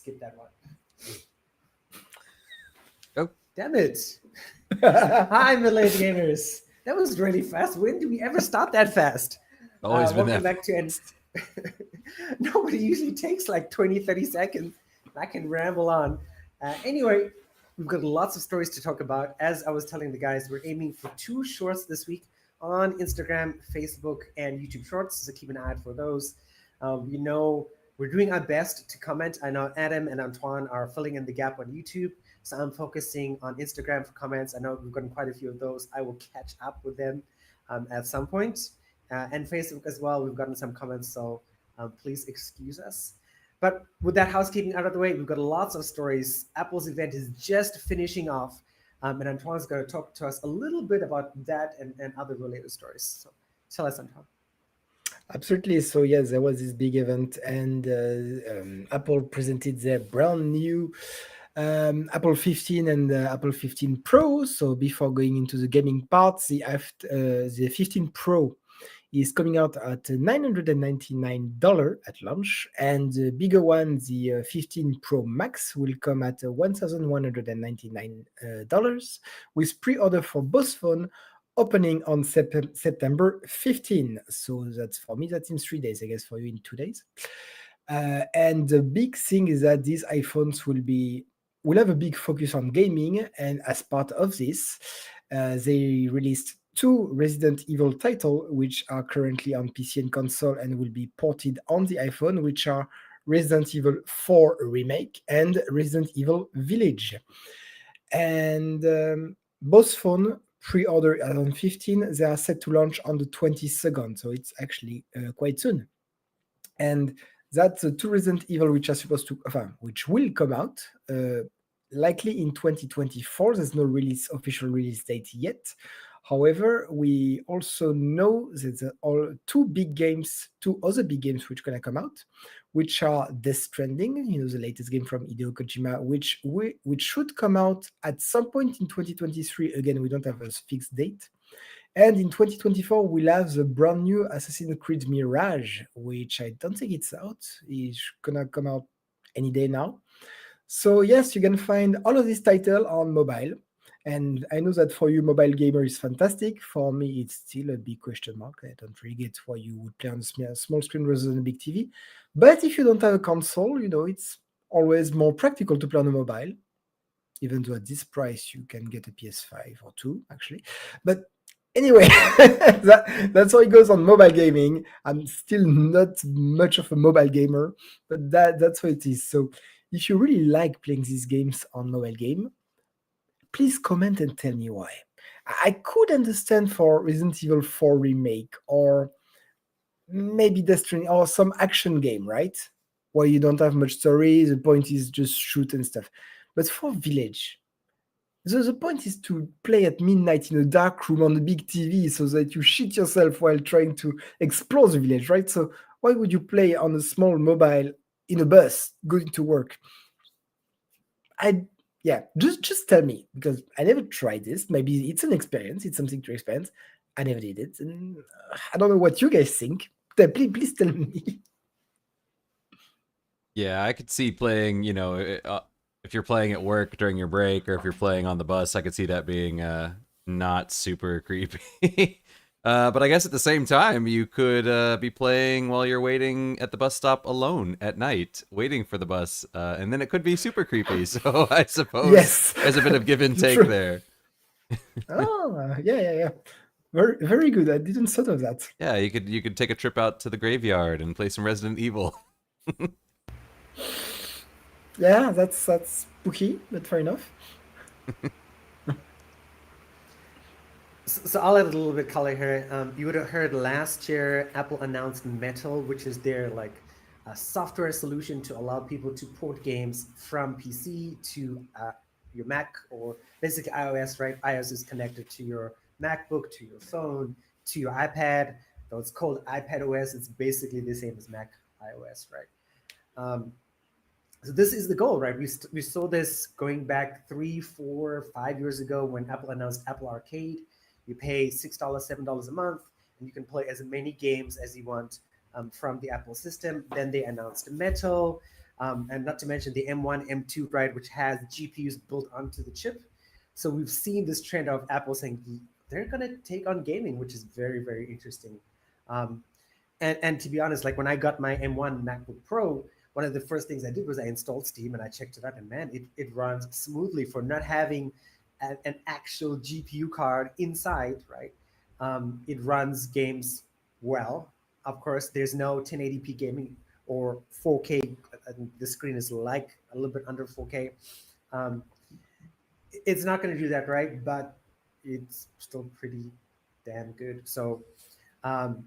skip that one. Oh, Damn it. Hi, middle-aged gamers. That was really fast. When do we ever start that fast? always been Welcome that back to an... Nobody usually takes like 20, 30 seconds. I can ramble on. Anyway, we've got lots of stories to talk about. As I was telling the guys, we're aiming for 2 shorts this week on Instagram, Facebook, and YouTube Shorts, so keep an eye out for those. We're doing our best to comment. I know Adam and Antoine are filling in the gap on YouTube, so I'm focusing on Instagram for comments. I know we've gotten quite a few of those. I will catch up with them at some point. And Facebook as well, we've gotten some comments, so please excuse us. But with that housekeeping out of the way, we've got lots of stories. Apple's event is just finishing off, and Antoine's going to talk to us a little bit about that and other related stories. So tell us, Antoine. Absolutely. So yes, there was this big event, and Apple presented their brand new Apple 15 and Apple 15 Pro. So before going into the gaming part, the 15 Pro is coming out at $999 at launch, and the bigger one, the 15 Pro Max, will come at $1,199 with pre-order for both phones opening on September 15. So that's for me, that's in 3 days, I guess for you in 2 days. And the big thing is that these iPhones will have a big focus on gaming, and as part of this, they released 2 Resident Evil titles, which are currently on PC and console and will be ported on the iPhone, which are Resident Evil 4 Remake and Resident Evil Village. And both phones pre-order on 15, they are set to launch on the 22nd, so it's actually quite soon. And that's the 2 Resident Evil which which will come out likely in 2024. There's no official release date yet. However, we also know that there are 2 other big games which are going to come out, which are Death Stranding, the latest game from Hideo Kojima, which should come out at some point in 2023. Again, we don't have a fixed date. And in 2024, we'll have the brand new Assassin's Creed Mirage, which I don't think it's out. It's going to come out any day now. So yes, you can find all of this title on mobile. And I know that for you, mobile gamer is fantastic. For me, it's still a big question mark. I don't really get why you would play on a small screen rather than a big TV. But if you don't have a console, it's always more practical to play on a mobile. Even though at this price, you can get a PS5 or 2, actually. But anyway, that's how it goes on mobile gaming. I'm still not much of a mobile gamer, but that's how it is. So if you really like playing these games on mobile game, please comment and tell me why. I could understand for Resident Evil 4 Remake or maybe Death Stranding or some action game, right? Where you don't have much story, the point is just shoot and stuff. But for Village, the point is to play at midnight in a dark room on a big TV so that you shit yourself while trying to explore the village, right? So why would you play on a small mobile in a bus going to work? Just tell me, because I never tried this. Maybe it's an experience. It's something to experience. I never did it. And I don't know what you guys think. Please tell me. yeah, I could see playing, if you're playing at work during your break or if you're playing on the bus, I could see that being not super creepy. But I guess at the same time, you could be playing while you're waiting at the bus stop alone at night, waiting for the bus, and then it could be super creepy. So I suppose Yes. there's a bit of give and take there. Yeah. Very, very good. I didn't thought of that. Yeah, you could take a trip out to the graveyard and play some Resident Evil. Yeah, that's spooky, but fair enough. So I'll add a little bit color here. You would have heard last year Apple announced Metal, which is their a software solution to allow people to port games from PC to your Mac or basically iOS, right? iOS is connected to your MacBook, to your phone, to your iPad. Though it's called iPad OS, it's basically the same as Mac iOS, right? So this is the goal, right? We saw this going back 3, 4, 5 years ago when Apple announced Apple Arcade. You pay $6, $7 a month, and you can play as many games as you want from the Apple system. Then they announced Metal. And not to mention the M1, M2, right, which has GPUs built onto the chip. So we've seen this trend of Apple saying they're going to take on gaming, which is very, very interesting. Um, and to be honest, like when I got my M1 MacBook Pro, one of the first things I did was I installed Steam and I checked it out, and man, it runs smoothly for not having an actual GPU card inside, right? It runs games well. Of course, there's no 1080p gaming or 4K. The screen is like a little bit under 4K. Um, it's not going to do that, right? But it's still pretty damn good. So um,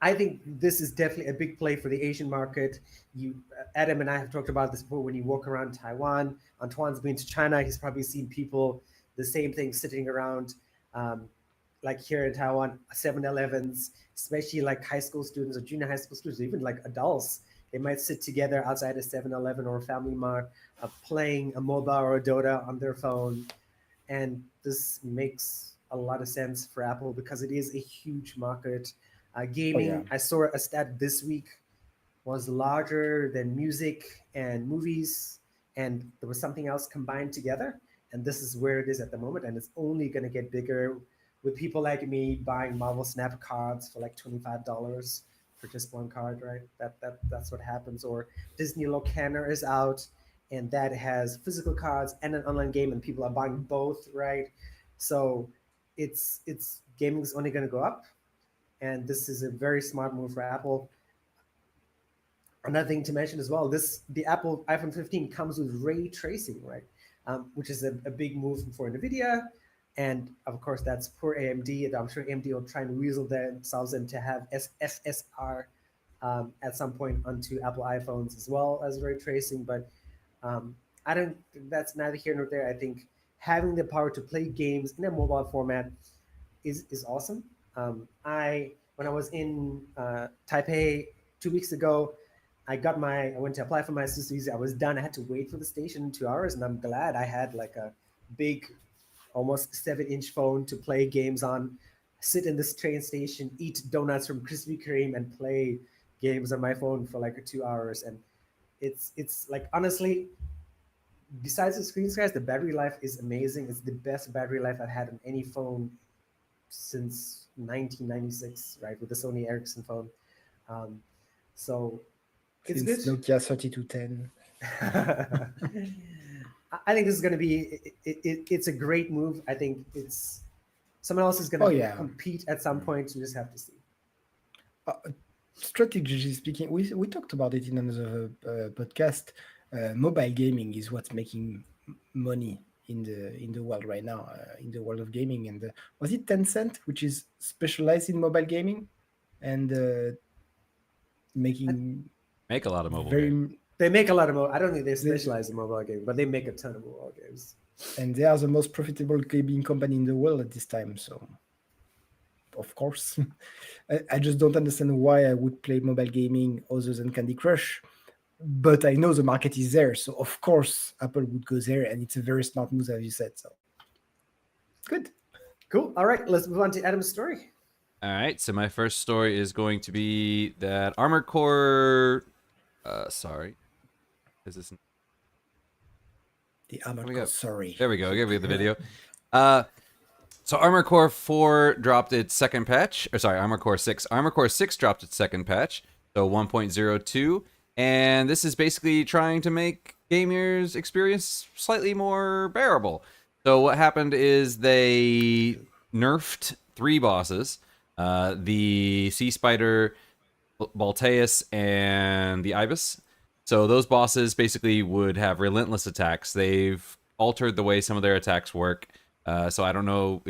I think this is definitely a big play for the Asian market. Adam and I have talked about this before. When you walk around Taiwan, Antoine's been to China. He's probably seen people the same thing sitting around, um, like here in Taiwan, 7-Elevens, especially like high school students or junior high school students, even like adults. They might sit together outside a 7-Eleven or a Family Mart, playing a MOBA or a Dota on their phone, and this makes a lot of sense for Apple because it is a huge market. Gaming, I saw a stat this week, was larger than music and movies, and there was something else combined together. And this is where it is at the moment, and it's only going to get bigger with people like me buying Marvel Snap cards for like $25 for just one card, right? That's what happens. Or Disney Locana is out, and that has physical cards and an online game, and people are buying both, right? So it's gaming is only going to go up, and this is a very smart move for Apple. Another thing to mention as well, the Apple iPhone 15 comes with ray tracing, right? Which is a big move for NVIDIA, and of course that's poor AMD. And I'm sure AMD will try and weasel themselves in to have FSR at some point onto Apple iPhones as well as ray tracing. But I don't. That's neither here nor there. I think having the power to play games in a mobile format is awesome. I When I was in Taipei 2 weeks ago, I went to apply for my sister visa. I was done. I had to wait for the station 2 hours, and I'm glad I had like a big, almost 7-inch phone to play games on, sit in this train station, eat donuts from Krispy Kreme, and play games on my phone for like 2 hours. And it's like honestly, besides the screen size, the battery life is amazing. It's the best battery life I've had on any phone since 1996, right, with the Sony Ericsson phone. Um, so it's Since good. Nokia 3210. I think this is going to be. It's a great move. I think it's someone else is going to compete at some point. You just have to see. Strategically speaking, we talked about it in another podcast. Mobile gaming is what's making money in the world right now, in the world of gaming. And was it Tencent, which is specialized in mobile gaming and make a lot of mobile games. They make a lot of I don't think they specialize in mobile games, but they make a ton of mobile games. And they are the most profitable gaming company in the world at this time. So, of course, I just don't understand why I would play mobile gaming other than Candy Crush. But I know the market is there. So, of course, Apple would go there. And it's a very smart move, as you said. So, good. Cool. All right. Let's move on to Adam's story. All right. So my first story is going to be that Armored Core... sorry. Is this... The Armored Core, sorry. There we go. I'll give you the video. So Armored Core 4 dropped its second patch. Or sorry, Armored Core 6. Armored Core 6 dropped its second patch. So 1.02. And this is basically trying to make gamers' experience slightly more bearable. So what happened is they nerfed 3 bosses. The Sea Spider, Balteus, and the Ibis. So those bosses basically would have relentless attacks. They've altered the way some of their attacks work. So I don't know.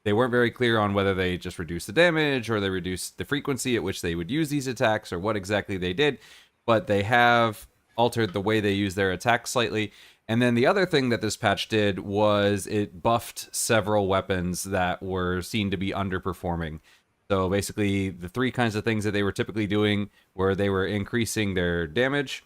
They weren't very clear on whether they just reduced the damage or they reduced the frequency at which they would use these attacks or what exactly they did. But they have altered the way they use their attacks slightly. And then the other thing that this patch did was it buffed several weapons that were seen to be underperforming. So basically, the 3 kinds of things that they were typically doing were they were increasing their damage,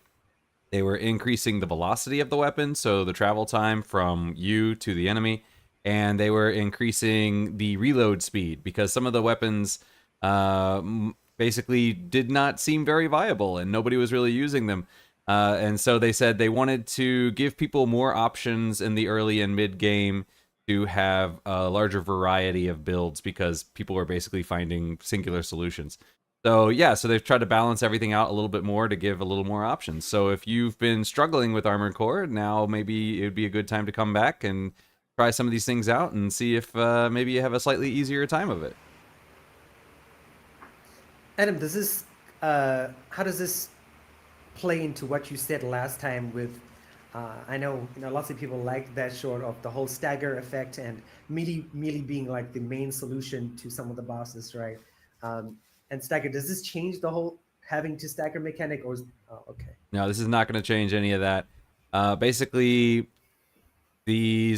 they were increasing the velocity of the weapon, so the travel time from you to the enemy, and they were increasing the reload speed, because some of the weapons basically did not seem very viable, and nobody was really using them. And so they said they wanted to give people more options in the early and mid game to have a larger variety of builds because people are basically finding singular solutions. So yeah, so they've tried to balance everything out a little bit more to give a little more options. So if you've been struggling with Armored Core, now maybe it would be a good time to come back and try some of these things out and see if maybe you have a slightly easier time of it. Adam, does this how does this play into what you said last time with I know, lots of people like that short of the whole stagger effect and melee being like the main solution to some of the bosses, right? And stagger, does this change the whole having to stagger mechanic, or oh, okay. No, this is not going to change any of that. Basically, the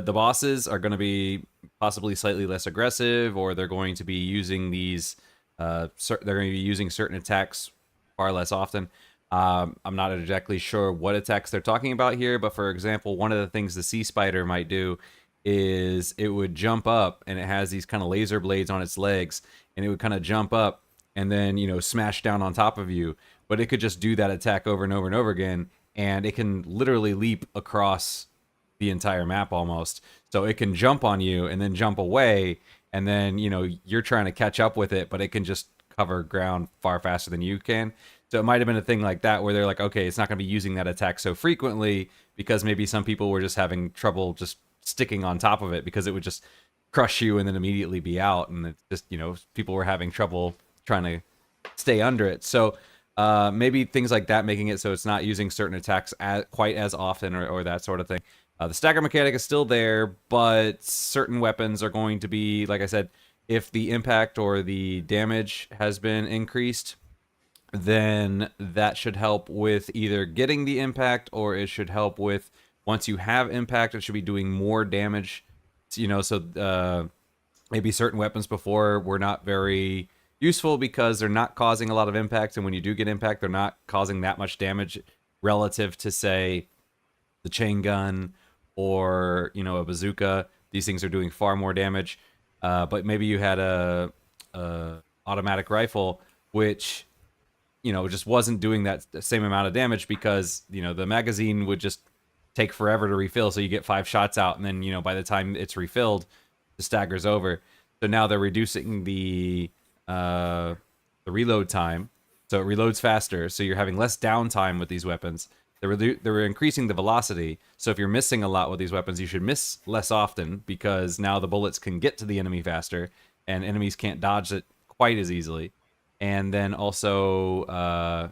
bosses are going to be possibly slightly less aggressive, or they're going to be using these they're going to be using certain attacks far less often. I'm not exactly sure what attacks they're talking about here, but for example, one of the things the sea spider might do is it would jump up, and it has these kind of laser blades on its legs, and it would kind of jump up and then smash down on top of you. But it could just do that attack over and over and over again, and it can literally leap across the entire map almost. So it can jump on you and then jump away, and then you're trying to catch up with it, but it can just cover ground far faster than you can. So it might have been a thing like that where they're like, okay, it's not going to be using that attack so frequently because maybe some people were just having trouble just sticking on top of it because it would just crush you and then immediately be out, and it's just people were having trouble trying to stay under it. So maybe things like that, making it so it's not using certain attacks quite as often, or that sort of thing. The stagger mechanic is still there, but certain weapons are going to be, like I said, if the impact or the damage has been increased, then that should help with either getting the impact, or it should help with, once you have impact, it should be doing more damage. So maybe certain weapons before were not very useful because they're not causing a lot of impact, and when you do get impact, they're not causing that much damage relative to, say, the chain gun or a bazooka. These things are doing far more damage. But maybe you had a automatic rifle which just wasn't doing that same amount of damage because the magazine would just take forever to refill. So you get 5 shots out, and then by the time it's refilled, the stagger's over. So now they're reducing the reload time, so it reloads faster. So you're having less downtime with these weapons. They're increasing the velocity. So if you're missing a lot with these weapons, you should miss less often because now the bullets can get to the enemy faster, and enemies can't dodge it quite as easily. And then also,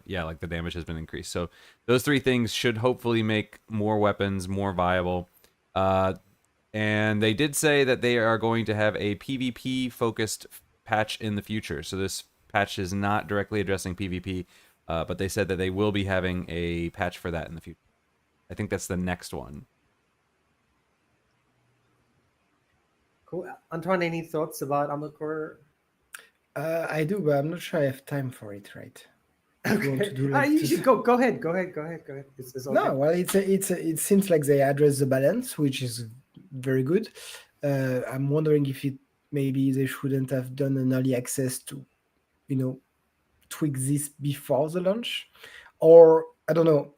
like the damage has been increased. So those 3 things should hopefully make more weapons more viable. And they did say that they are going to have a PvP-focused patch in the future. So this patch is not directly addressing PvP, but they said that they will be having a patch for that in the future. I think that's the next one. Cool. Antoine, any thoughts about Armored Core? I do, but I'm not sure I have time for it, right? Okay. You should go ahead. It's okay. No, well, it seems like they address the balance, which is very good. I'm wondering if maybe they shouldn't have done an early access to, tweak this before the launch, or I don't know.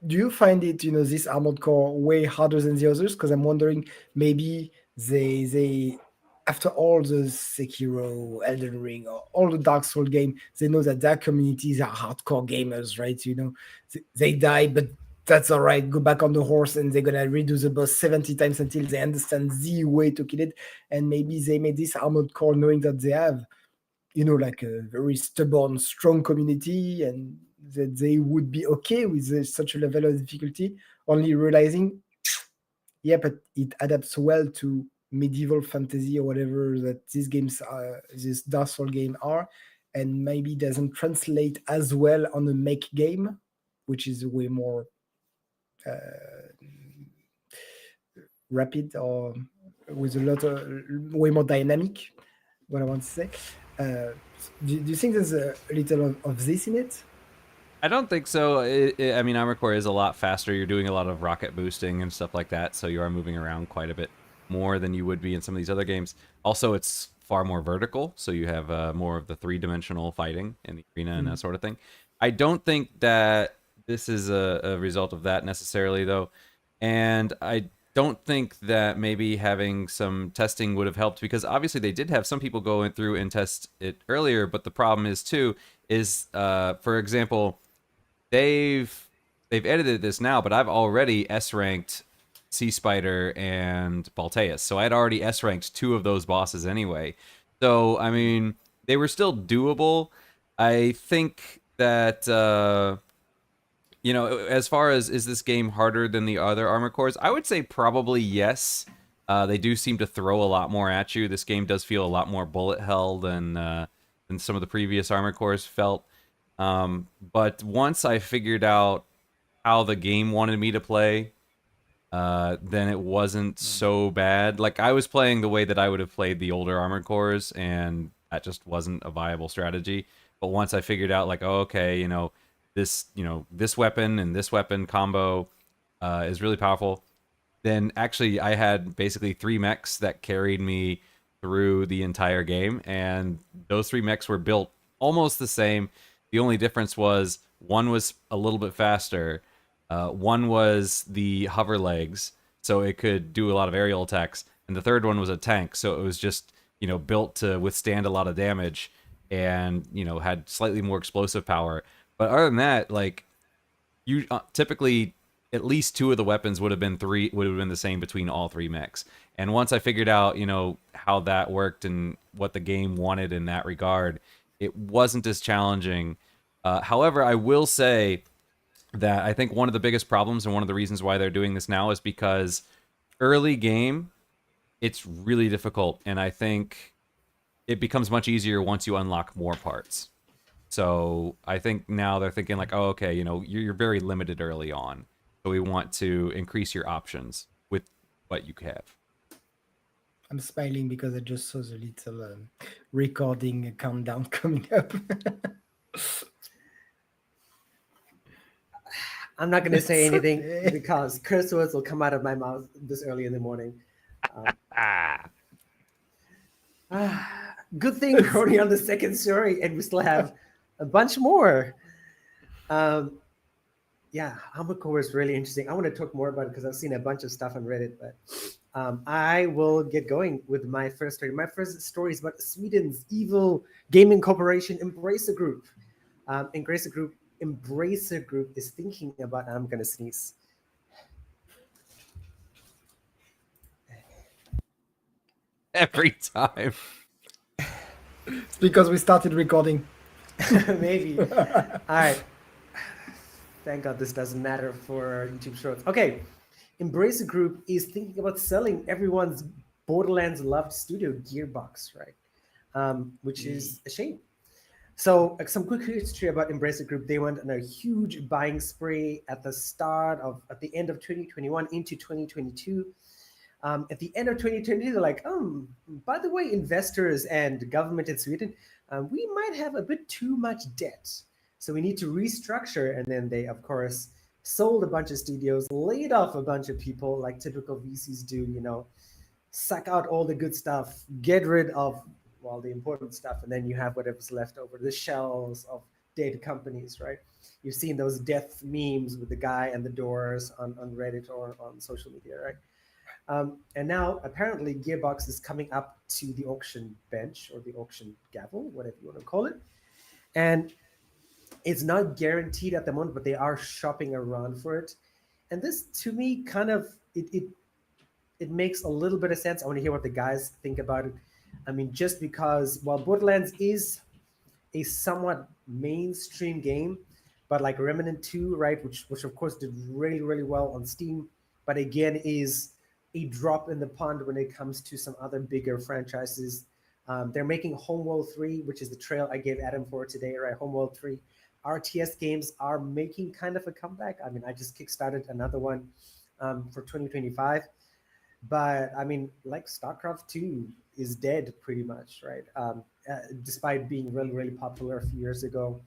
Do you find it, this Armored Core way harder than the others? Because I'm wondering maybe they after all the Sekiro, Elden Ring, or all the Dark Souls game, they know that their communities are hardcore gamers, right? They die, but that's all right. Go back on the horse, and they're gonna redo the boss 70 times until they understand the way to kill it. And maybe they made this Armored Core knowing that they have, like a very stubborn, strong community, and that they would be okay with such a level of difficulty, only realizing, yeah, but it adapts well to medieval fantasy or whatever that these games are, this Dark Souls game are, and maybe doesn't translate as well on a mech game, which is way more rapid, or with a lot of way more dynamic. What I want to say. Do you think there's a little of this in it? I don't think so. I mean, Armored Core is a lot faster. You're doing a lot of rocket boosting and stuff like that, so you are moving around quite a bit more than you would be in some of these other games. Also, it's far more vertical, so you have more of the 3-dimensional fighting in the arena and that sort of thing. I don't think that this is a result of that necessarily, though. And I don't think that maybe having some testing would have helped because obviously they did have some people going through and test it earlier. But the problem is, too, is for example, they've they've edited this now, but I've already S ranked Sea Spider and Balteus, so I'd already S ranked two of those bosses anyway. So I mean, they were still doable. I think that as far as is this game harder than the other Armored Cores, I would say probably yes. They do seem to throw a lot more at you. This game does feel a lot more bullet hell than some of the previous Armored Cores felt. But once I figured out how the game wanted me to play, then it wasn't so bad. Like I was playing the way that I would have played the older Armored Cores, and that just wasn't a viable strategy. But once I figured out, like, oh, okay, this weapon and this weapon combo is really powerful, then actually I had basically three mechs that carried me through the entire game, and those three mechs were built almost the same. The only difference was one was a little bit faster, one was the hover legs, so it could do a lot of aerial attacks, and the third one was a tank, so it was just built to withstand a lot of damage, and had slightly more explosive power. But other than that, like you typically at least two of the weapons would have been the same between all three mechs. And once I figured out, how that worked and what the game wanted in that regard, it wasn't as challenging. However, I will say that I think one of the biggest problems and one of the reasons why they're doing this now is because early game, it's really difficult. And I think it becomes much easier once you unlock more parts. So I think now they're thinking like, oh, okay, you're very limited early on. So we want to increase your options with what you have. I'm smiling because I just saw the little recording countdown coming up. I'm not going to say It's anything okay. because curse words will come out of my mouth this early in the morning. Good thing we're only on the second story and we still have a bunch more. Yeah, Armored Core is really interesting. I want to talk more about it because I've seen a bunch of stuff on Reddit, but I will get going with my first story. My first story is about Sweden's evil gaming corporation, Embracer Group. Embracer Group is thinking about. I'm gonna sneeze. Every time. It's because we started recording. Maybe. All right. Thank God this doesn't matter for YouTube Shorts. Okay. Embracer Group is thinking about selling everyone's Borderlands loved studio, Gearbox, right? Which is a shame. So some quick history about Embracer Group. They went on a huge buying spree at the end of 2021 into 2022. At the end of 2022, they're like, by the way, investors and government in Sweden, we might have a bit too much debt. So we need to restructure. And then they, of course, sold a bunch of studios, laid off a bunch of people like typical VCs do, suck out all the good stuff, get rid of, well, the important stuff. And then you have whatever's left over, the shells of dead companies, right? You've seen those death memes with the guy and the doors on Reddit or on social media, right? And now apparently Gearbox is coming up to the auction bench or the auction gavel, whatever you want to call it. And it's not guaranteed at the moment, but they are shopping around for it. And this to me kind of it makes a little bit of sense. I want to hear what the guys think about it. I mean, just because while Borderlands is a somewhat mainstream game, but like Remnant 2, right, which of course did really, really well on Steam, but again is a drop in the pond when it comes to some other bigger franchises. They're making Homeworld 3, which is the trail I gave Adam for today, right? Homeworld 3. RTS games are making kind of a comeback. I mean, I just kickstarted another one for 2025. But I mean, like StarCraft 2 is dead pretty much, right? Despite being really, really popular a few years ago.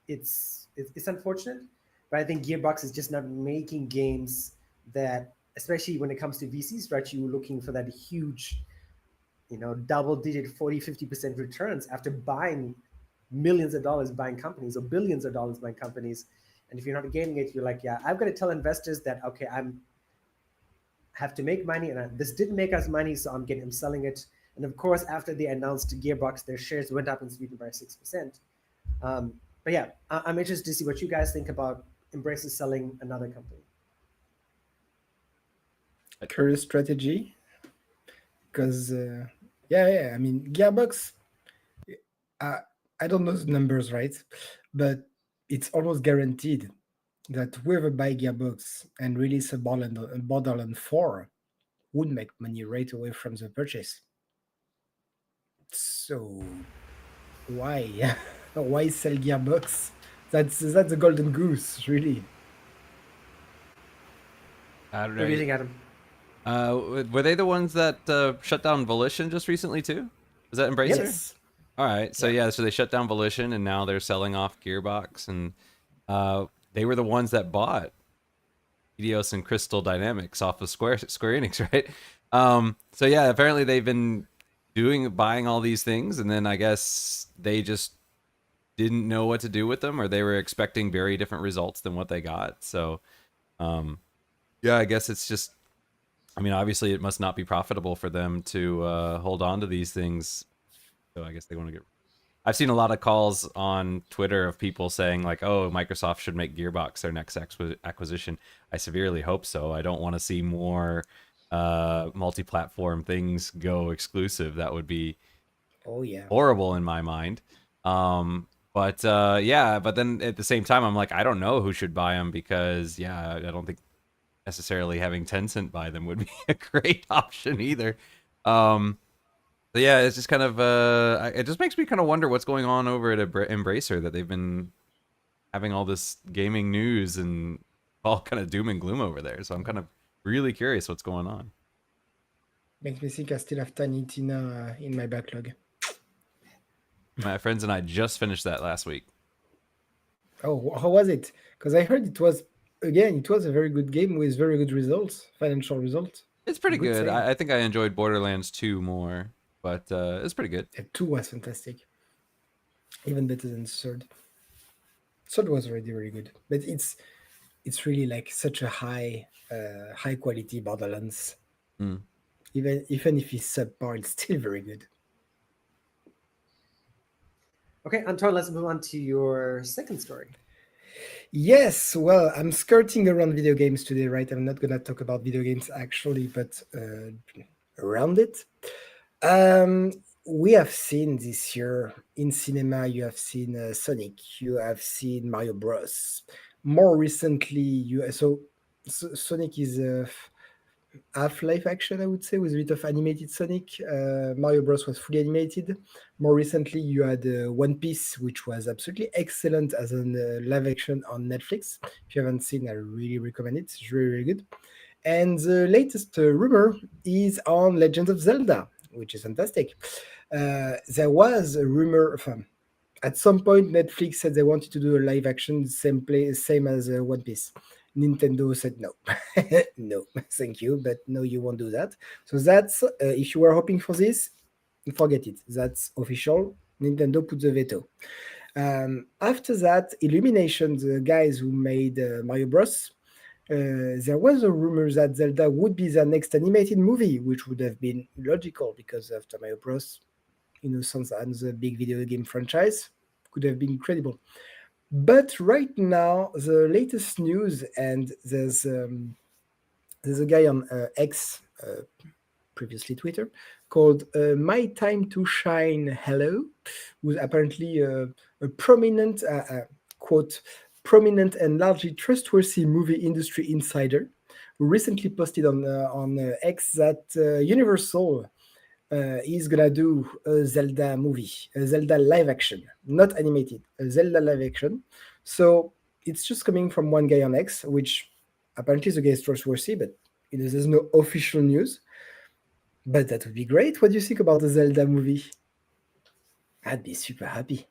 It's unfortunate, but I think Gearbox is just not making games that, especially when it comes to VCs, right? You're looking for that huge, double-digit 40, 50% returns after buying millions of dollars buying companies or billions of dollars buying companies. And if you're not getting it, you're like, yeah, I've got to tell investors that, okay, I'm have to make money, and this didn't make us money, so I'm selling it. And of course, after they announced Gearbox, their shares went up in Sweden by 6%. But yeah, I'm interested to see what you guys think about Embracer selling another company. Curious strategy, because yeah, I mean Gearbox. I don't know the numbers right, but it's almost guaranteed that whoever buy Gearbox and release a Borderlands 4 would make money right away from the purchase. So why why sell Gearbox? That's the golden goose, really. I don't What do you know. think, Adam? Were they the ones that shut down Volition just recently too? Was that Embracer? Yes. All right, so Yeah. yeah, so they shut down Volition and now they're selling off Gearbox, and they were the ones that bought Eidos and Crystal Dynamics off of Square Enix, right? So yeah, apparently they've been buying all these things, and then I guess they just didn't know what to do with them, or they were expecting very different results than what they got. So yeah, I guess it's just, I mean, obviously it must not be profitable for them to hold on to these things. So I guess they want to get. I've seen a lot of calls on Twitter of people saying like, "Oh, Microsoft should make Gearbox their next acquisition." I severely hope so. I don't want to see more multi-platform things go exclusive. That would be Oh yeah. horrible in my mind. But yeah, but then at the same time, I'm like, I don't know who should buy them, because yeah, I don't think necessarily having Tencent buy them would be a great option either. But yeah, it's just kind of it just makes me kind of wonder what's going on over at Embracer, that they've been having all this gaming news and all kind of doom and gloom over there. So I'm kind of really curious what's going on. Makes me think I still have Tiny Tina in my backlog. My friends and I just finished that last week. Oh, how was it? Because I heard it was a very good game with very good results, financial results. It's pretty Good good. sale. I think I enjoyed Borderlands 2 more, but it's pretty good. Yeah, 2 was fantastic. Even better than third. Third was already very good. But it's really like such a high quality Borderlands. Mm. Even if it's subpar, it's still very good. Okay, Anton, let's move on to your second story. Yes, well, I'm skirting around video games today, right? I'm not gonna talk about video games actually, but around it. We have seen this year in cinema. You have seen Sonic. You have seen Mario Bros. More recently, Sonic is a half live action, I would say, with a bit of animated Sonic. Mario Bros was fully animated. More recently, you had One Piece, which was absolutely excellent as a live action on Netflix. If you haven't seen, I really recommend it. It's really, really good. And the latest rumor is on Legends of Zelda, which is fantastic. There was a rumor at some point. Netflix said they wanted to do a live action, same as One Piece. Nintendo said no, no, thank you, but no, you won't do that. So that's if you were hoping for this, forget it. That's official. Nintendo put the veto. After that, Illumination, the guys who made Mario Bros. There was a rumor that Zelda would be their next animated movie, which would have been logical because after Mario Bros, Sans and the big video game franchise could have been incredible. But right now, the latest news, and there's a guy on X, previously Twitter, called My Time to Shine Hello, who's apparently a prominent, quote, prominent and largely trustworthy movie industry insider, who recently posted on X that Universal is gonna do a Zelda movie, a Zelda live action, not animated, a Zelda live action. So it's just coming from one guy on X, which apparently the guy is trustworthy, but there's no official news. But that would be great. What do you think about the Zelda movie? I'd be super happy.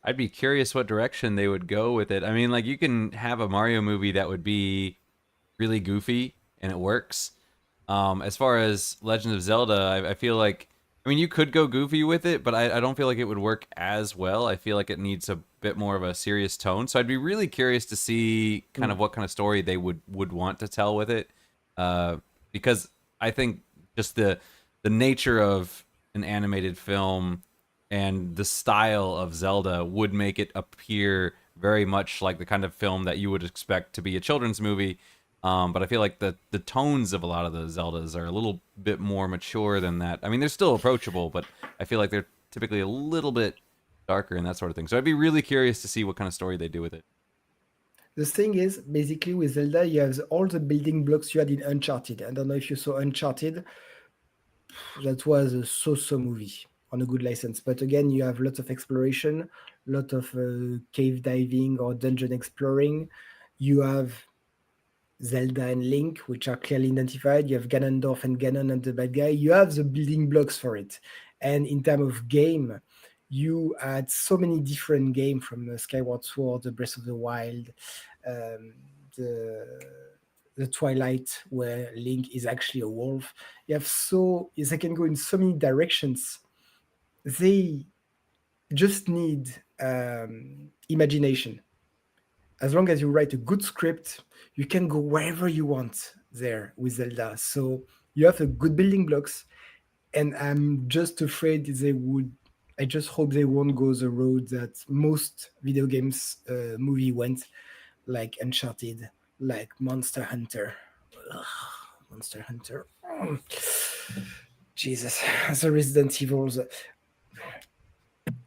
I'd be curious what direction they would go with it. I mean, like, you can have a Mario movie that would be really goofy and it works. As far as Legend of Zelda, I feel like I mean, you could go goofy with it, but I don't feel like it would work as well. I feel like it needs a bit more of a serious tone. So I'd be really curious to see kind of Mm. what kind of story they would want to tell with it, uh, because I think just the nature of an animated film and the style of Zelda would make it appear very much like the kind of film that you would expect to be a children's movie. But I feel like the tones of a lot of the Zeldas are a little bit more mature than that. I mean, they're still approachable, but I feel like they're typically a little bit darker and that sort of thing. So I'd be really curious to see what kind of story they do with it. The thing is, basically with Zelda, you have all the building blocks you had in Uncharted. I don't know if you saw Uncharted. That was a so-so movie on a good license. But again, you have lots of exploration, lot of cave diving or dungeon exploring. You have Zelda and Link, which are clearly identified. You have Ganondorf and Ganon and the bad guy. You have the building blocks for it. And in terms of game, you had so many different games from Skyward Sword, the Breath of the Wild, um, the the Twilight, where Link is actually a wolf. You have so yes, they can go in so many directions. They just need imagination. As long as you write a good script, you can go wherever you want there with Zelda. So you have the good building blocks, and I'm just afraid they would. I just hope they won't go the road that most video games movie went, like Uncharted, like Monster Hunter. Ugh, Monster Hunter. Jesus, the Resident Evils.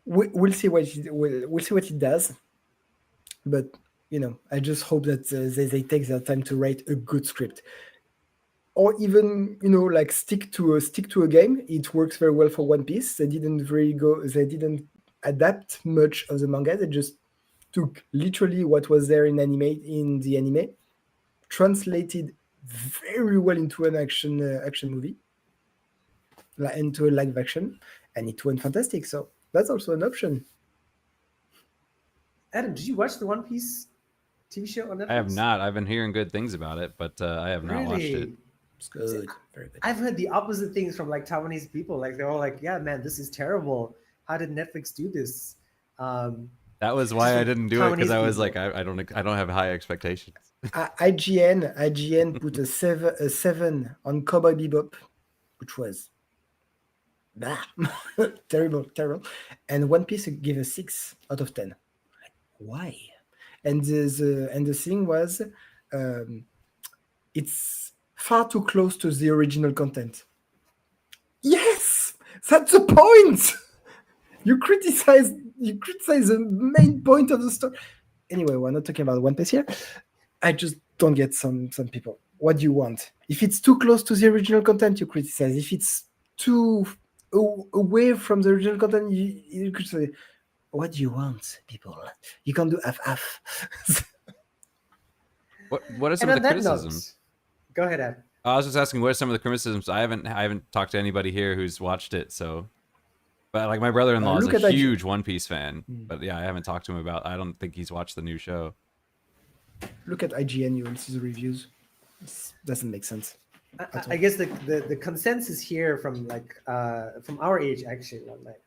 We'll see what we'll see what it does, but I just hope that they take their time to write a good script, or even like stick to a game. It works very well for One Piece. They didn't adapt much of the manga. They just took literally what was there in the anime, translated very well into an action movie, into a live action, and it went fantastic. So that's also an option. Adam, did you watch the One Piece TV show on I have Netflix? not. I've been hearing good things about it, but I have not watched it. Really? It's good, very good. I've heard the opposite things from like Taiwanese people. Like they're all like, "Yeah, man, this is terrible. How did Netflix do this?" Um, That was just why I from didn't do it because Taiwanese I was people. like, I don't have high expectations. IGN put a seven on Cowboy Bebop, which was bah, terrible, and One Piece gave a 6 out of 10. Why? And the thing was, um, it's far too close to the original content. Yes, that's the point. You criticize the main point of the story. Anyway, we're not talking about One Piece here. I just don't get some people. What do you want? If it's too close to the original content, you criticize. If it's too away from the original content, you criticize. What do you want, people? You can't do half. What are some And of on the that note, criticisms? go ahead, Adam. I was just asking what are some of the criticisms. I haven't talked to anybody here who's watched it, so. But like my brother-in-law is Look a at IG. huge One Piece fan, Hmm. but yeah, I haven't talked to him about. I don't think he's watched the new show. Look at IGN. You will see the reviews. It doesn't make sense. I guess the consensus here from our age actually,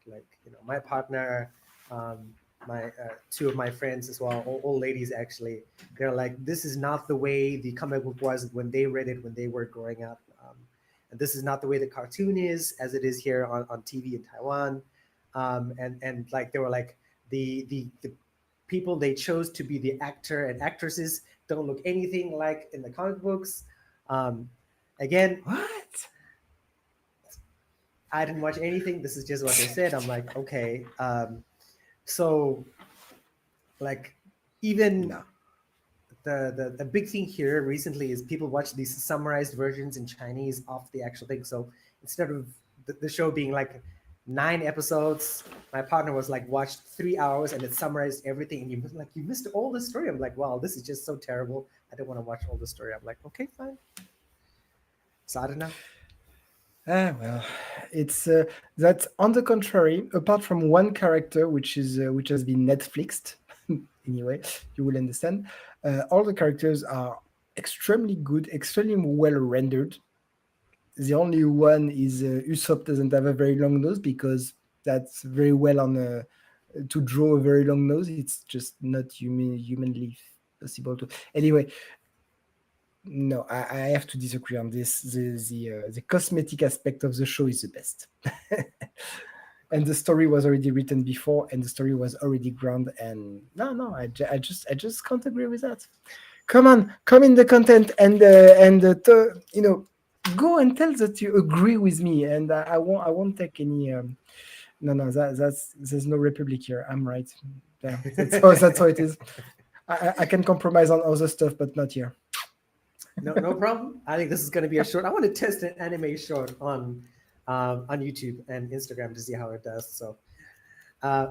like my partner, my two of my friends as well, old ladies actually, they're like, this is not the way the comic book was when they read it when they were growing up, and this is not the way the cartoon is as it is here on TV in Taiwan, and like they were like the people they chose to be the actor and actresses don't look anything like in the comic books. Again, What? I didn't watch anything. This is just what they said. I'm like, okay. So, like, even No. the big thing here recently is people watch these summarized versions in Chinese of the actual thing. So instead of the show being like 9 episodes, my partner was like watched 3 hours and it summarized everything. And you missed all the story. I'm like, wow, this is just so terrible. I don't want to watch all the story. I'm like, okay, fine. So I don't know. Well, it's that. On the contrary, apart from one character, which has been Netflixed, anyway, you will understand. All the characters are extremely good, extremely well rendered. The only one is Usopp doesn't have a very long nose because that's very well on to draw a very long nose. It's just not humanly possible to. Anyway, no, I have to disagree on this. The cosmetic aspect of the show is the best. And the story was already written before, and the story was already ground. And no, I just can't agree with that. Come on, come in the content go and tell that you agree with me, and I won't take any. No, that's there's no republic here. I'm right. Yeah, that's how it is. I can compromise on other stuff, but not here. No problem. I think this is going to be a short. I want to test an anime short on YouTube and Instagram to see how it does. So,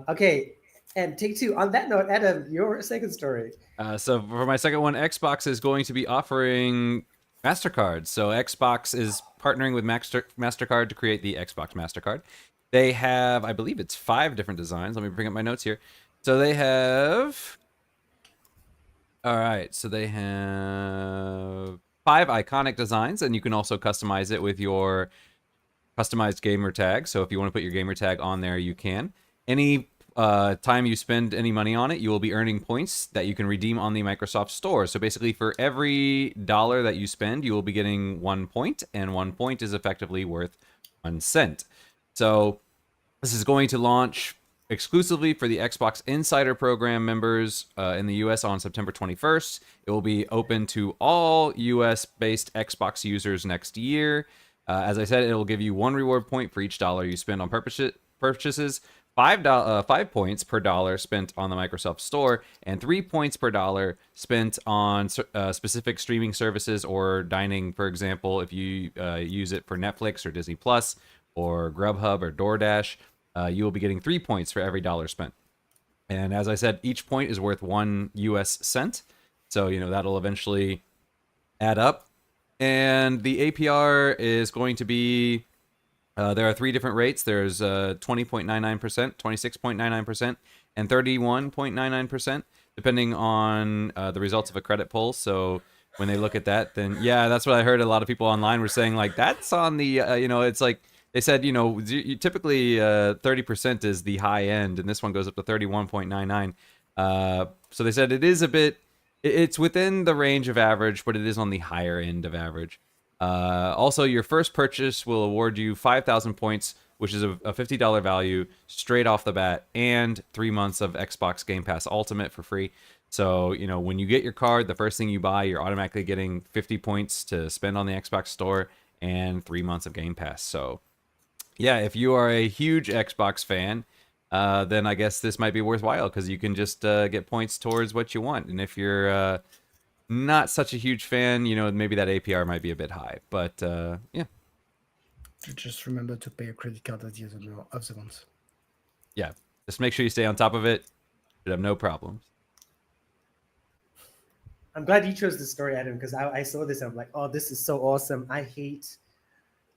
okay. And take two. On that note, Adam, your second story. So for my second one, Xbox is going to be offering MasterCard. So Xbox is partnering with MasterCard to create the Xbox MasterCard. They have, I believe it's 5 different designs. Let me bring up my notes here. So they have... All right, so they have 5 iconic designs, and you can also customize it with your customized gamer tag. So if you want to put your gamer tag on there, you can. Any time you spend any money on it, you will be earning points that you can redeem on the Microsoft Store. So basically, for every dollar that you spend, you will be getting 1 point, and 1 point is effectively worth 1 cent. So this is going to launch exclusively for the Xbox Insider Program members in the US on September 21st. It will be open to all US-based Xbox users next year. As I said, it will give you 1 reward point for each dollar you spend on purchases, 5 points per dollar spent on the Microsoft Store, and 3 points per dollar spent on specific streaming services or dining. For example, if you use it for Netflix or Disney Plus or Grubhub or DoorDash, you will be getting 3 points for every dollar spent. And as I said, each point is worth 1 US cent. So, that'll eventually add up. And the APR is going to be, there are 3 different rates. There's 20.99%, 26.99%, and 31.99%, depending on the results of a credit pull. So when they look at that, then, yeah, that's what I heard. A lot of people online were saying, like, that's on the, it's like, they said, you typically 30% is the high end, and this one goes up to 31.99. So they said it is a bit, it's within the range of average, but it is on the higher end of average. Also, your first purchase will award you 5,000 points, which is a $50 value straight off the bat, and 3 months of Xbox Game Pass Ultimate for free. So, when you get your card, the first thing you buy, you're automatically getting 50 points to spend on the Xbox Store and 3 months of Game Pass. So, yeah, if you are a huge Xbox fan, then I guess this might be worthwhile because you can just get points towards what you want. And if you're not such a huge fan, maybe that APR might be a bit high. But yeah. Just remember to pay a credit card at the end of the month. Yeah, just make sure you stay on top of it. Should have no problems. I'm glad you chose this story, Adam, because I saw this and I'm like, oh, this is so awesome. I hate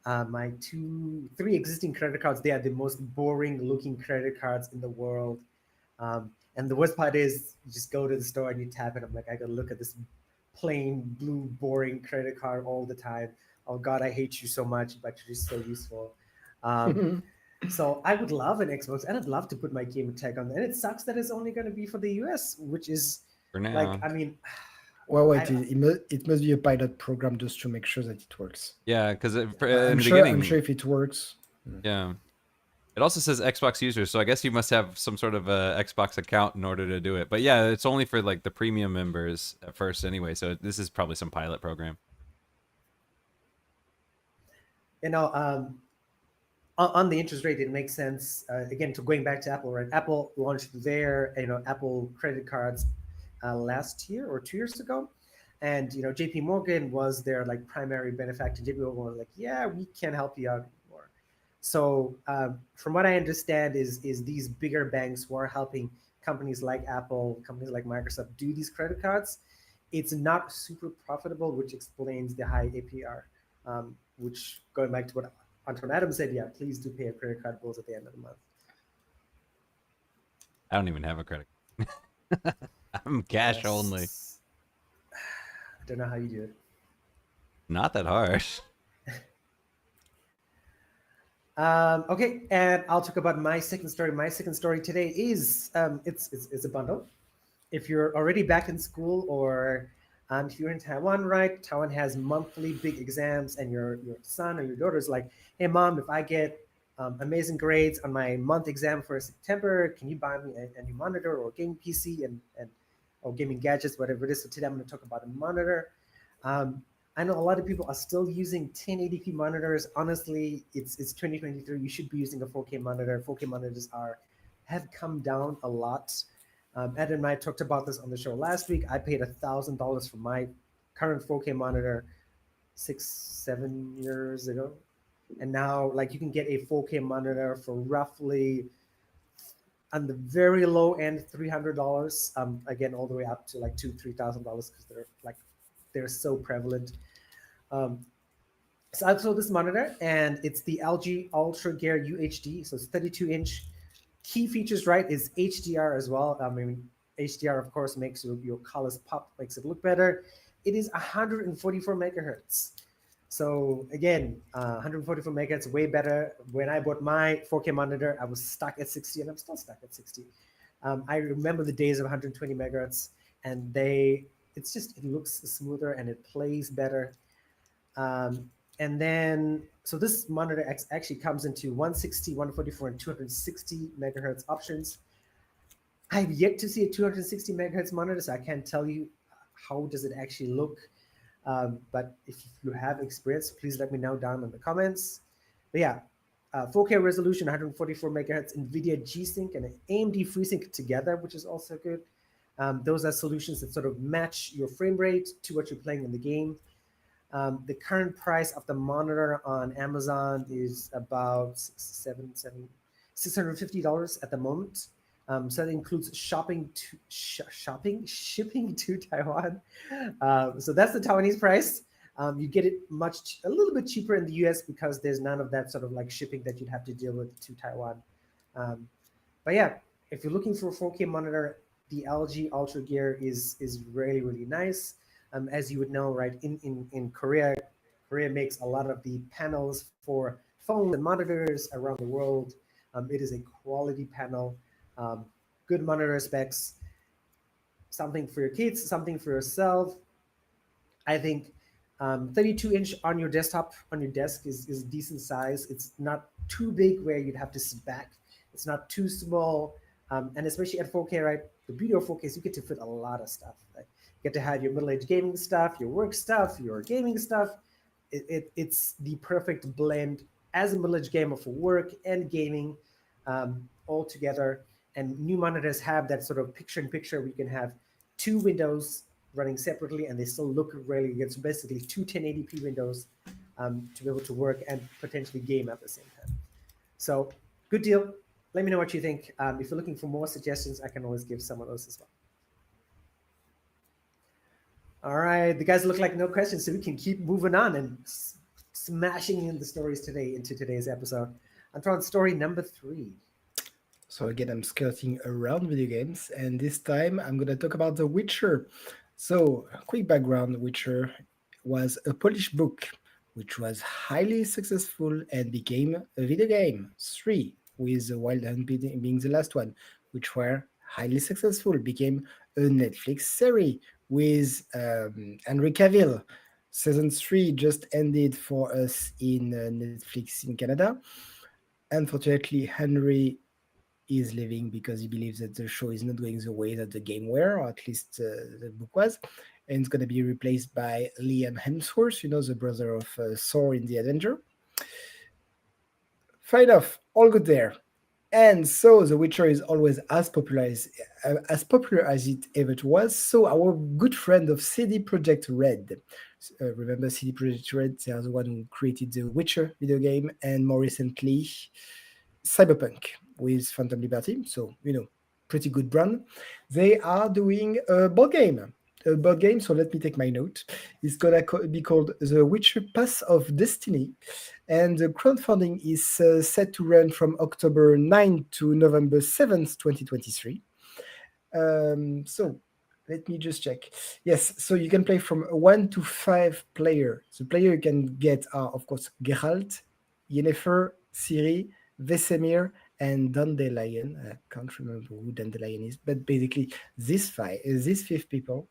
my 3 existing credit cards. They are the most boring looking credit cards in the world. And the worst part is you just go to the store and you tap it. I'm like, I gotta look at this plain blue boring credit card all the time. Oh God, I hate you so much, but you're just so useful. So I would love an Xbox, and I'd love to put my gamer tag on there. And it sucks that it's only going to be for the US, which is For now. like, I mean, Well, wait, it must be a pilot program just to make sure that it works. Yeah, because in the I'm beginning, sure if it works. yeah. It also says Xbox users, so I guess you must have some sort of a Xbox account in order to do it. But yeah, it's only for like the premium members at first anyway, so this is probably some pilot program. On the interest rate, it makes sense. Again, to going back to Apple, right? Apple launched their, Apple credit cards last year or 2 years ago. And, JP Morgan was their like primary benefactor. JP Morgan was like, yeah, we can help you out more. So from what I understand is these bigger banks who are helping companies like Apple, companies like Microsoft do these credit cards, it's not super profitable, which explains the high APR, which going back to what Anton Adams said, yeah, please do pay your credit card bills at the end of the month. I don't even have a credit card. I'm cash only. I don't know how you do it. Not that hard. Okay, and I'll talk about my second story. My second story today is it's a bundle. If you're already back in school, or if you're in Taiwan, right? Taiwan has monthly big exams, and your son or your daughter is like, "Hey, mom, if I get amazing grades on my month exam for September, can you buy me a new monitor or gaming PC and or gaming gadgets, whatever it is?" So today I'm going to talk about a monitor. Um, I know a lot of people are still using 1080p monitors. Honestly, it's 2023. You should be using a 4K monitor. 4K monitors are have come down a lot. Ed and I talked about this on the show last week. I paid $1,000 for my current 4K monitor 6, 7 years ago, and now like you can get a 4K monitor for roughly on the very low end $300. Again, all the way up to like $2,000, $3,000 because they're so prevalent. Um, so I saw this monitor, and it's the LG Ultra Gear UHD. So it's 32-inch. Key features, right, is HDR as well. I mean, HDR, of course, makes your colors pop, makes it look better. It is 144 megahertz. So again, 144 megahertz, way better. When I bought my 4K monitor, I was stuck at 60, and I'm still stuck at 60. I remember the days of 120 megahertz, and it's just, it looks smoother and it plays better. And then, so this monitor actually comes into 160, 144, and 260 megahertz options. I've yet to see a 260 megahertz monitor, so I can't tell you how does it actually look. But if you have experience, please let me know down in the comments. But yeah, 4K resolution, 144 megahertz, NVIDIA G-Sync and an AMD FreeSync together, which is also good. Those are solutions that sort of match your frame rate to what you're playing in the game. The current price of the monitor on Amazon is about $650 at the moment. So that includes shipping to Taiwan. So that's the Taiwanese price. You get it a little bit cheaper in the US because there's none of that sort of like shipping that you'd have to deal with to Taiwan. Um, but yeah, if you're looking for a 4K monitor, the LG Ultra Gear is really really nice. As you would know, right, in Korea, Korea makes a lot of the panels for phones and monitors around the world. It is a quality panel, um, good monitor specs, something for your kids, something for yourself. I think 32-inch on your desktop, on your desk is decent size. It's not too big where you'd have to sit back. It's not too small. And especially at 4K, right? The beauty of 4K is you get to fit a lot of stuff. Right? You get to have your middle-aged gaming stuff, your work stuff, your gaming stuff. It's the perfect blend as a middle-aged gamer for work and gaming all together. And new monitors have that sort of picture-in-picture where you can have two windows running separately and they still look really good. So basically two 1080p windows to be able to work and potentially game at the same time. So good deal. Let me know what you think. If you're looking for more suggestions, I can always give some of those as well. All right, the guys look like no questions, so we can keep moving on and smashing in the stories today into today's episode. Antoine, story number 3. So again, I'm skirting around video games, and this time I'm going to talk about The Witcher. So, quick background: Witcher was a Polish book which was highly successful and became a video game. 3, with The Wild Hunt being the last one, which were highly successful, became a Netflix series with Henry Cavill. Season 3 just ended for us in Netflix in Canada. Unfortunately, Henry is leaving because he believes that the show is not going the way that the game were, or at least the book was, and it's going to be replaced by Liam Hemsworth, the brother of Thor in the Avenger. Fair enough, all good there. And so The Witcher is always as popular as it ever was. So our good friend of CD Projekt Red, remember CD Projekt Red? They are the one who created the Witcher video game, and more recently Cyberpunk with Phantom Liberty. So, pretty good brand. They are doing a board game. So let me take my note. It's gonna be called The Witcher Path of Destiny, and the crowdfunding is set to run from October 9th to November 7th, 2023. So let me just check. Yes, so you can play from 1 to 5 player. The player you can get are, of course, Geralt, Yennefer, Siri, Vesemir, and Dandelion. I can't remember who Dandelion is, but basically these 5 people.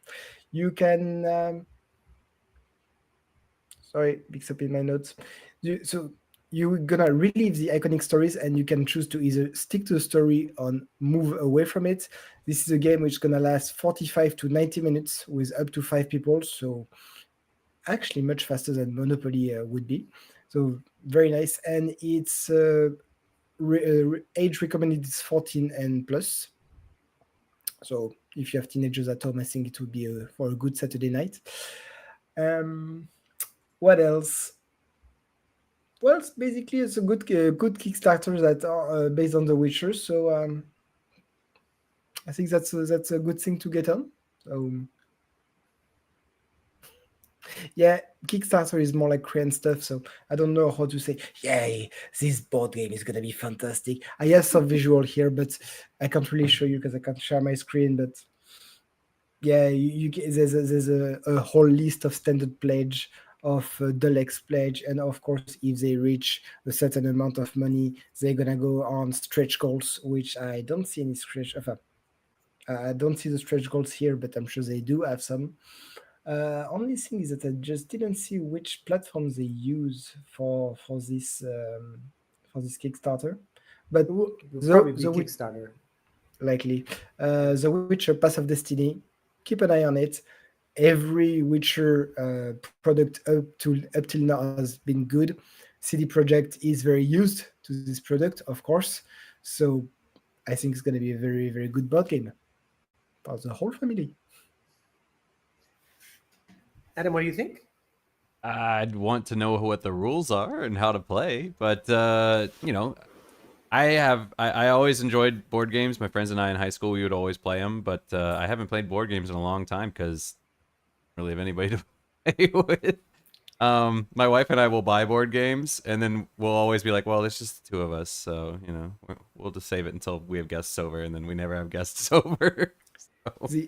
You can sorry, mix up in my notes. So you're gonna relive the iconic stories, and you can choose to either stick to the story or move away from it. This is a game which is gonna last 45 to 90 minutes with up to 5 people. So actually much faster than Monopoly would be. So very nice, and it's age recommended is 14 and plus. So if you have teenagers at home, I think it would be for a good Saturday night. Um, what else? Well, basically it's a good Kickstarter that are based on The Witcher. So I think that's a good thing to get on. Yeah, Kickstarter is more like Korean stuff, so I don't know how to say. Yay, this board game is gonna be fantastic. I have some visual here, but I can't really show you because I can't share my screen. But yeah, there's a whole list of standard pledge, of deluxe pledge, and of course, if they reach a certain amount of money, they're gonna go on stretch goals, which I don't see any stretch. I don't see the stretch goals here, but I'm sure they do have some. Only thing is that I just didn't see which platforms they use for this Kickstarter. But It will the probably be the Kickstarter. likely the Witcher Pass of Destiny. Keep an eye on it. Every Witcher product up till now has been good. CD Projekt is very used to this product, of course. So I think it's going to be a very very good board game for the whole family. Adam, what do you think? I'd want to know what the rules are and how to play, but you know, I always enjoyed board games. My friends and I in high school, we would always play them, but I haven't played board games in a long time because I don't really have anybody to play with. My wife and I will buy board games, and then we'll always be like, "Well, it's just the two of us, so you know, we'll just save it until we have guests over," and then we never have guests over. So.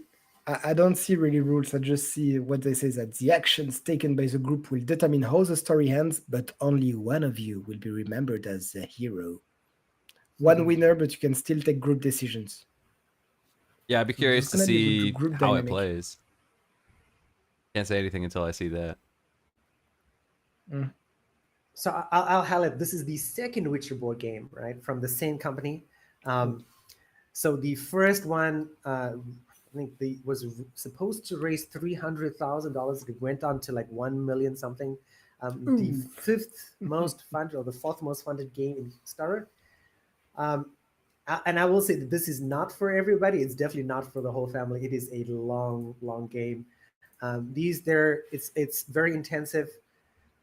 I don't see really rules. I just see what they say, that the actions taken by the group will determine how the story ends, but only one of you will be remembered as the hero. One winner, but you can still take group decisions. Yeah, I'd be So curious there's to gonna be a see good group how it dynamic. plays. Can't say anything until I see that. So I'll highlight. This is the second Witcher board game, right, from the same company. So the first one, I think was supposed to raise $300,000. It went on to like 1 million something. The fifth most funded or the fourth most funded game in Kickstarter. And I will say that this is not for everybody. It's definitely not for the whole family. It is a long, long game. It's very intensive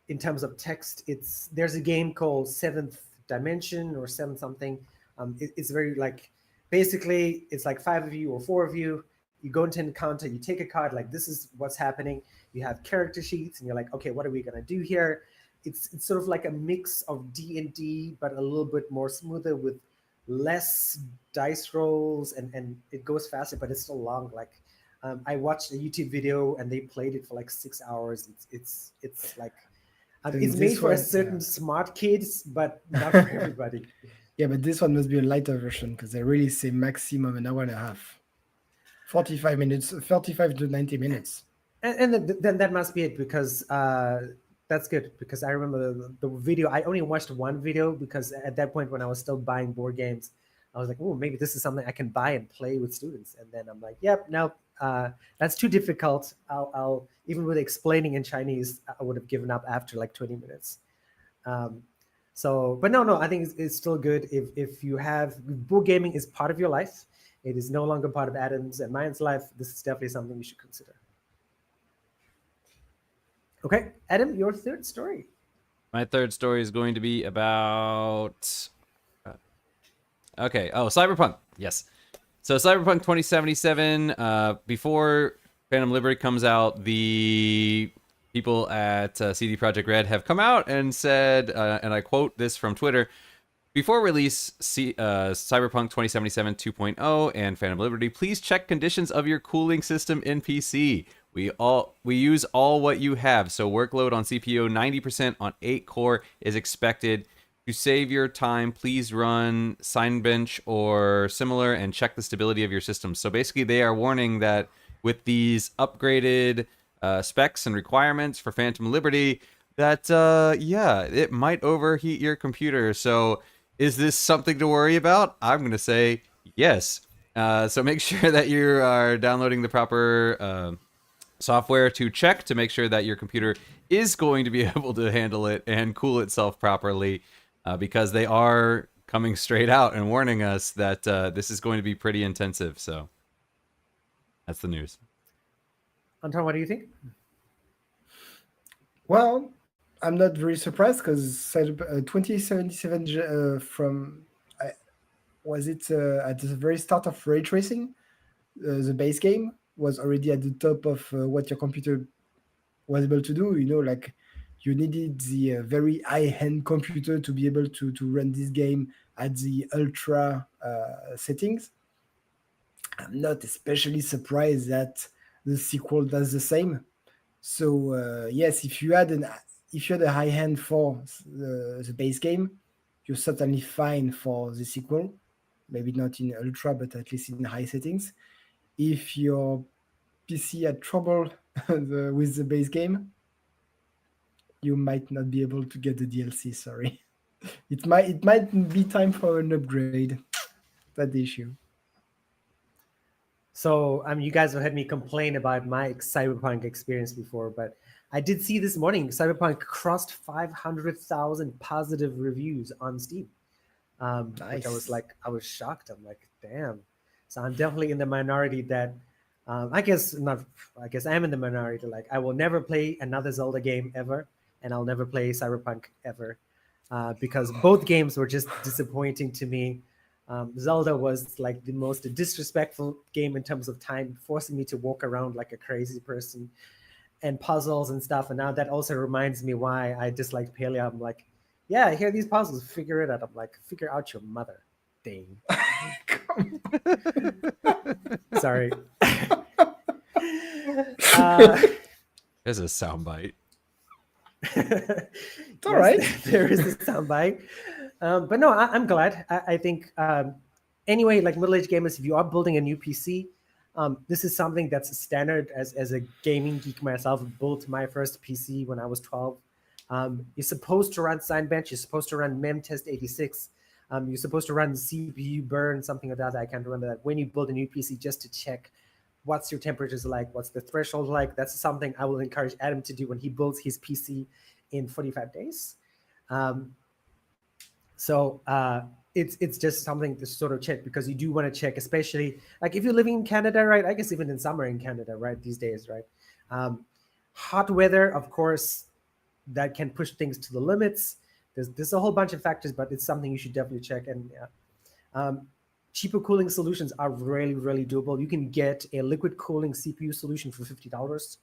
in terms of text. There's a game called Seventh Dimension or Seven something. It's very like, basically it's like 5 of you or 4 of you. You go into an encounter, you take a card, like this is what's happening. You have character sheets, and you're like, okay, what are we gonna do here? It's sort of like a mix of D&D, but a little bit more smoother with less dice rolls, and it goes faster, but it's still long. Like I watched a YouTube video and they played it for like 6 hours. It's like it's made for a certain smart kids, but not for everybody. Yeah, but this one must be a lighter version because they really say maximum an hour and a half. 45 minutes, 35 to 90 minutes. And then that must be it, because that's good, because I remember the video. I only watched one video because at that point when I was still buying board games, I was like, oh, maybe this is something I can buy and play with students. And then I'm like, yep, no, that's too difficult. I'll even with explaining in Chinese, I would have given up after like 20 minutes. But no, I think it's still good if you have board gaming is part of your life. It is no longer part of Adam's and mine's life. This is definitely something you should consider. Okay, Adam, your third story. My third story is going to be about... Cyberpunk. Yes. So Cyberpunk 2077, before Phantom Liberty comes out, the people at CD Projekt Red have come out and said, and I quote this from Twitter, before release Cyberpunk 2077 2.0 and Phantom Liberty, please check conditions of your cooling system in PC. We use all what you have, so workload on CPU 90% on 8 core is expected. To save your time, please run Signbench or similar and check the stability of your system. So basically, they are warning that with these upgraded specs and requirements for Phantom Liberty, that it might overheat your computer. So is this something to worry about? I'm going to say yes. So make sure that you are downloading the proper software to check to make sure that your computer is going to be able to handle it and cool itself properly, because they are coming straight out and warning us that this is going to be pretty intensive. So that's the news. Anton, what do you think? Well, I'm not very surprised because 2077 from was it at the very start of ray tracing, the base game was already at the top of what your computer was able to do. Like you needed the very high-end computer to be able to run this game at the ultra settings. I'm not especially surprised that the sequel does the same. So yes, if you had a high end for the base game, you're certainly fine for the sequel. Maybe not in ultra, but at least in high settings. If your PC had trouble with the base game, you might not be able to get the DLC. Sorry, it might be time for an upgrade. That's the issue. So, you guys have had me complain about my Cyberpunk experience before, but I did see this morning Cyberpunk crossed 500,000 positive reviews on Steam. Which I was shocked. I'm like, damn. So I'm definitely in the minority that, I guess I am in the minority. Like, I will never play another Zelda game ever, and I'll never play Cyberpunk ever, because both games were just disappointing to me. Zelda was like the most disrespectful game in terms of time, forcing me to walk around like a crazy person and puzzles and stuff. And now that also reminds me why I disliked Paleo. I'm like, yeah, here are these puzzles, figure it out. I'm like, figure out your mother. Dang. Sorry. There's a soundbite. It's all right. There is a soundbite. But no, I'm glad. I think, anyway, like middle-aged gamers, if you are building a new PC, this is something that's standard. As a gaming geek myself, built my first PC when I was 12. You're supposed to run Signbench. You're supposed to run memtest 86. You're supposed to run CPU burn, something like that. I can't remember that. When you build a new PC, just to check what's your temperatures like, what's the threshold like. That's something I will encourage Adam to do when he builds his PC in 45 days. So it's just something to sort of check, because you do want to check, especially like if you're living in Canada, right? I guess even in summer in Canada, right? These days, right? Hot weather, of course, that can push things to the limits. There's a whole bunch of factors, but it's something you should definitely check. And cheaper cooling solutions are really, really doable. You can get a liquid cooling CPU solution for $50.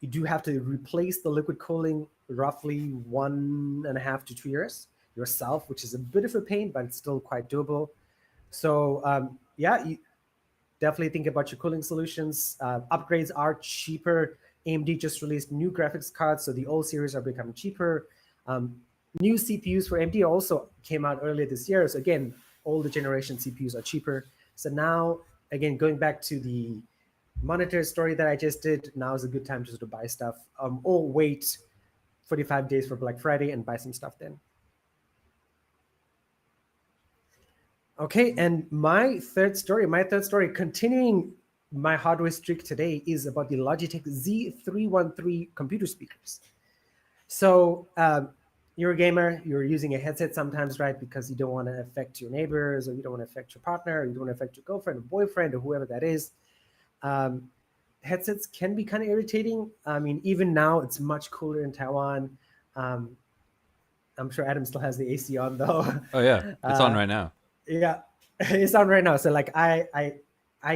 You do have to replace the liquid cooling roughly 1.5 to 2 years yourself, which is a bit of a pain, but it's still quite doable. So you definitely think about your cooling solutions. Upgrades are cheaper. AMD just released new graphics cards, so the old series are becoming cheaper. New CPUs for AMD also came out earlier this year. So again, older generation CPUs are cheaper. So now, again, going back to the monitor story that I just did, now is a good time to sort of buy stuff, or wait 45 days for Black Friday and buy some stuff then. Okay, and my third story, continuing my hardware streak today, is about the Logitech Z313 computer speakers. So you're a gamer, you're using a headset sometimes, right? Because you don't want to affect your neighbors, or you don't want to affect your partner, or you don't want to affect your girlfriend or boyfriend or whoever that is. Headsets can be kind of irritating. I mean, even now it's much cooler in Taiwan. I'm sure Adam still has the AC on though. Oh yeah, it's on right now. Yeah, it's on right now. So like I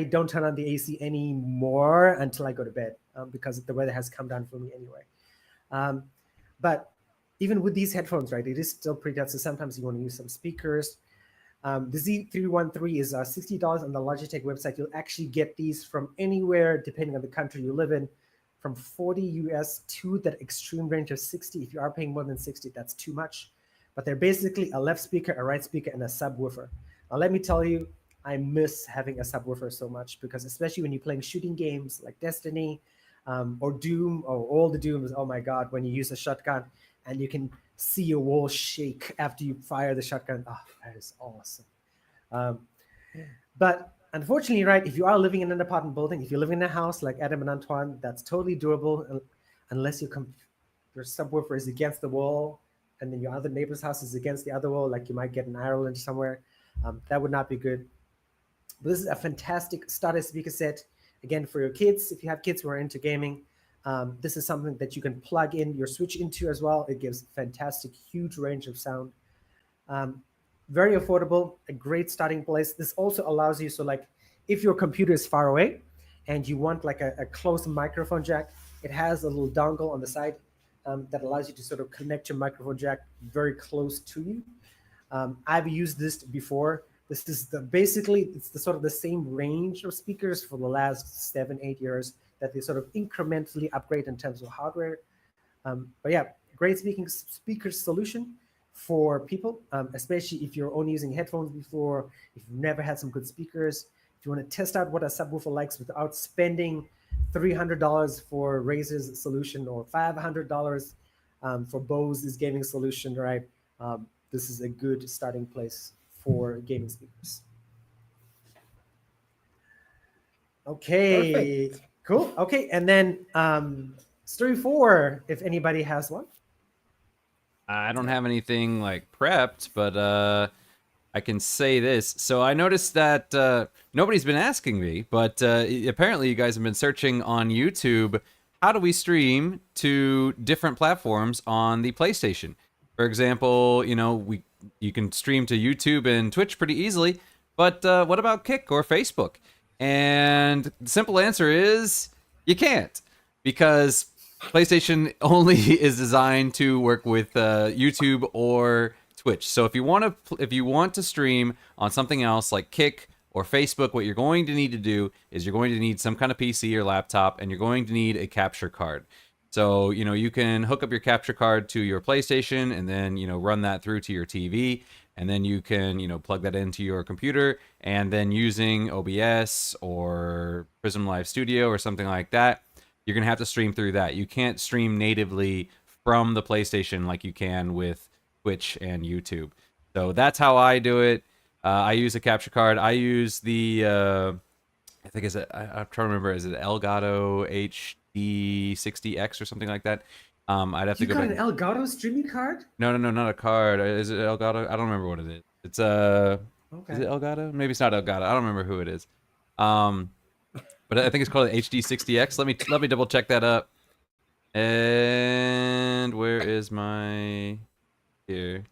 don't turn on the AC anymore until I go to bed, because the weather has come down for me anyway. But even with these headphones, right, it is still pretty good. So sometimes you want to use some speakers. The Z313 is $60 on the Logitech website. You'll actually get these from anywhere, depending on the country you live in, from 40 US to that extreme range of 60. If you are paying more than 60, that's too much. but they're basically a left speaker, a right speaker, and a subwoofer. Now, let me tell you, I miss having a subwoofer so much because especially when you're playing shooting games like Destiny or Doom or all the Dooms, oh my God, when you use a shotgun and you can see your wall shake after you fire the shotgun, oh, that is awesome. Um, but unfortunately, right, if you are living in an apartment building, if you're living in a house like Adam and Antoine, that's totally doable unless your subwoofer is against the wall and then your other neighbor's house is against the other wall, like you might get in Ireland somewhere. That would not be good. But this is a fantastic starter speaker set. Again, for your kids, if you have kids who are into gaming, this is something that you can plug in your Switch into as well. It gives fantastic, huge range of sound. Very affordable, a great starting place. This also allows you, so like if your computer is far away and you want like a close microphone jack, it has a little dongle on the side that allows you to sort of connect your microphone jack very close to you. I've used this before. This is basically it's the sort of the same range of speakers for the last 7-8 years that they sort of incrementally upgrade in terms of hardware. But yeah, great speaker solution for people, especially if you're only using headphones before, if you've never had some good speakers, if you want to test out what a subwoofer likes without spending $300 for Razer's solution or $500 for Bose's gaming solution, right? This is a good starting place for gaming speakers. Okay, Perfect. cool. Okay, and then story 4, if anybody has one. I don't have anything like prepped, but I can say this. So I noticed that nobody's been asking me, but apparently you guys have been searching on YouTube. How do we stream to different platforms on the PlayStation? For example, you can stream to YouTube and Twitch pretty easily, but what about Kick or Facebook? And the simple answer is you can't, because PlayStation only is designed to work with YouTube or Twitch. So if you want to stream on something else like Kick or Facebook, what you're going to need to do is you're going to need some kind of PC or laptop, and you're going to need a capture card. So, you can hook up your capture card to your PlayStation and then, run that through to your TV. And then you can, plug that into your computer, and then using OBS or Prism Live Studio or something like that, you're going to have to stream through that. You can't stream natively from the PlayStation like you can with Twitch and YouTube. So that's how I do it. I use a capture card. I use the, I think I'm trying to remember, is it Elgato HD60X or something like that? I'd have to go back. You got an Elgato streaming card? No, not a card. Is it Elgato? I don't remember what it is. It's Okay. Is it Elgato? Maybe it's not Elgato. I don't remember who it is. But I think it's called HD60X. Let me double check that up. And where is my here?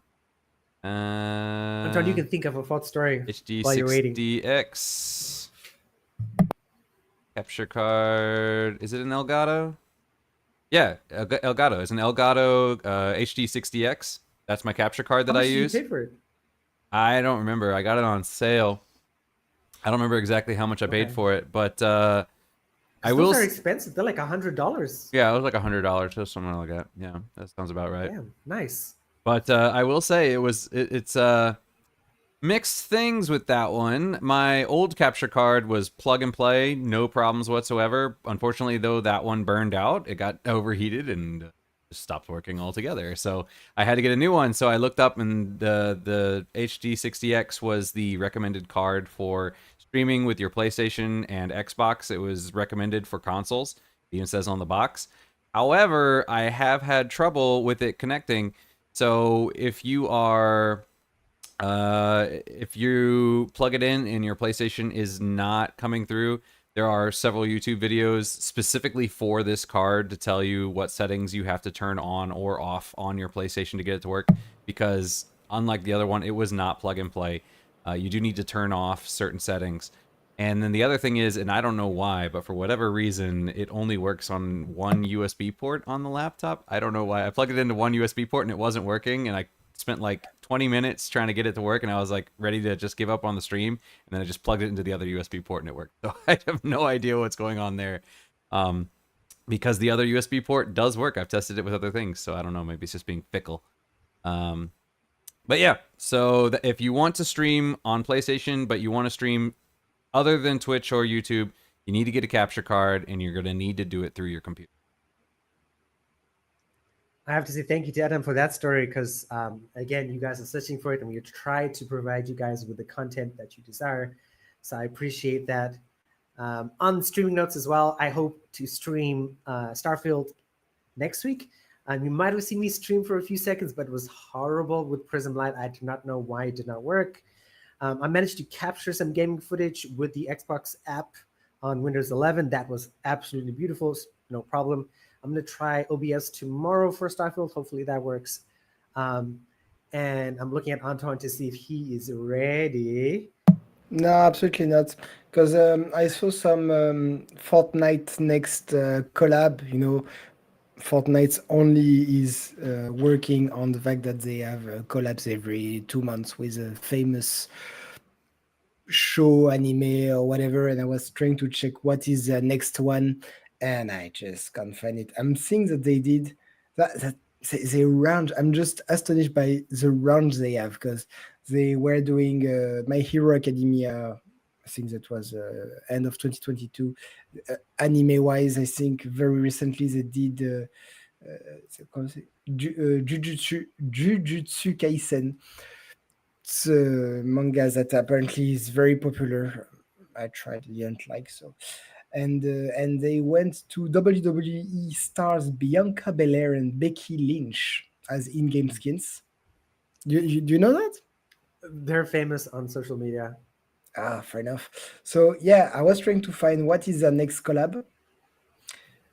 Anton, you can think of a thought story while you're waiting. HD60X capture card. Is it an Elgato? Yeah, Elgato. It's an Elgato HD60X. That's my capture card that I use. How much did you pay for it? I don't remember. I got it on sale. I don't remember exactly how much I paid for it, but I will. Those are expensive. They're like $100. Yeah, it was like $100 or something like that. Yeah, that sounds about right. Damn, nice. But I will say it's mixed things with that one. My old capture card was plug and play, no problems whatsoever. Unfortunately, though, that one burned out. It got overheated and just stopped working altogether. So I had to get a new one. So I looked up, and the HD60X was the recommended card for streaming with your PlayStation and Xbox. It was recommended for consoles. It even says on the box. However, I have had trouble with it connecting. So if you are if you plug it in and your PlayStation is not coming through, there are several YouTube videos specifically for this card to tell you what settings you have to turn on or off on your PlayStation to get it to work, because unlike the other one, it was not plug and play. You do need to turn off certain settings. And then the other thing is, and I don't know why, but for whatever reason, it only works on one USB port on the laptop. I don't know why. I plugged it into one USB port and it wasn't working, and I spent like 20 minutes trying to get it to work, and I was like ready to just give up on the stream, and then I just plugged it into the other USB port and it worked. So I have no idea what's going on there, because the other USB port does work. I've tested it with other things, so I don't know, maybe it's just being fickle. But yeah, so if you want to stream on PlayStation, but you want to stream other than Twitch or YouTube, you need to get a capture card, and you're going to need to do it through your computer. I have to say thank you to Adam for that story because, again, you guys are searching for it and we try to provide you guys with the content that you desire. So I appreciate that. On streaming notes as well, I hope to stream Starfield next week. You might have seen me stream for a few seconds, but it was horrible with Prism Light. I do not know why it did not work. I managed to capture some gaming footage with the Xbox app on Windows 11. That was absolutely beautiful. No problem. I'm going to try OBS tomorrow for Starfield. Hopefully that works. And I'm looking at Antoine to see if he is ready. No, absolutely not. Because I saw some Fortnite next collab. Fortnite only is working on the fact that they have collabs every 2 months with a famous show, anime, or whatever. And I was trying to check what is the next one, and I just can't find it. I'm seeing that they did that they round. I'm just astonished by the rounds they have because they were doing My Hero Academia. I think that was end of 2022. Anime wise, I think very recently they did Jujutsu Kaisen. It's a manga that apparently is very popular. I tried, didn't like so. And they went to WWE stars Bianca Belair and Becky Lynch as in-game skins. Do you know that? They're famous on social media. Ah, fair enough. So yeah, I was trying to find what is the next collab.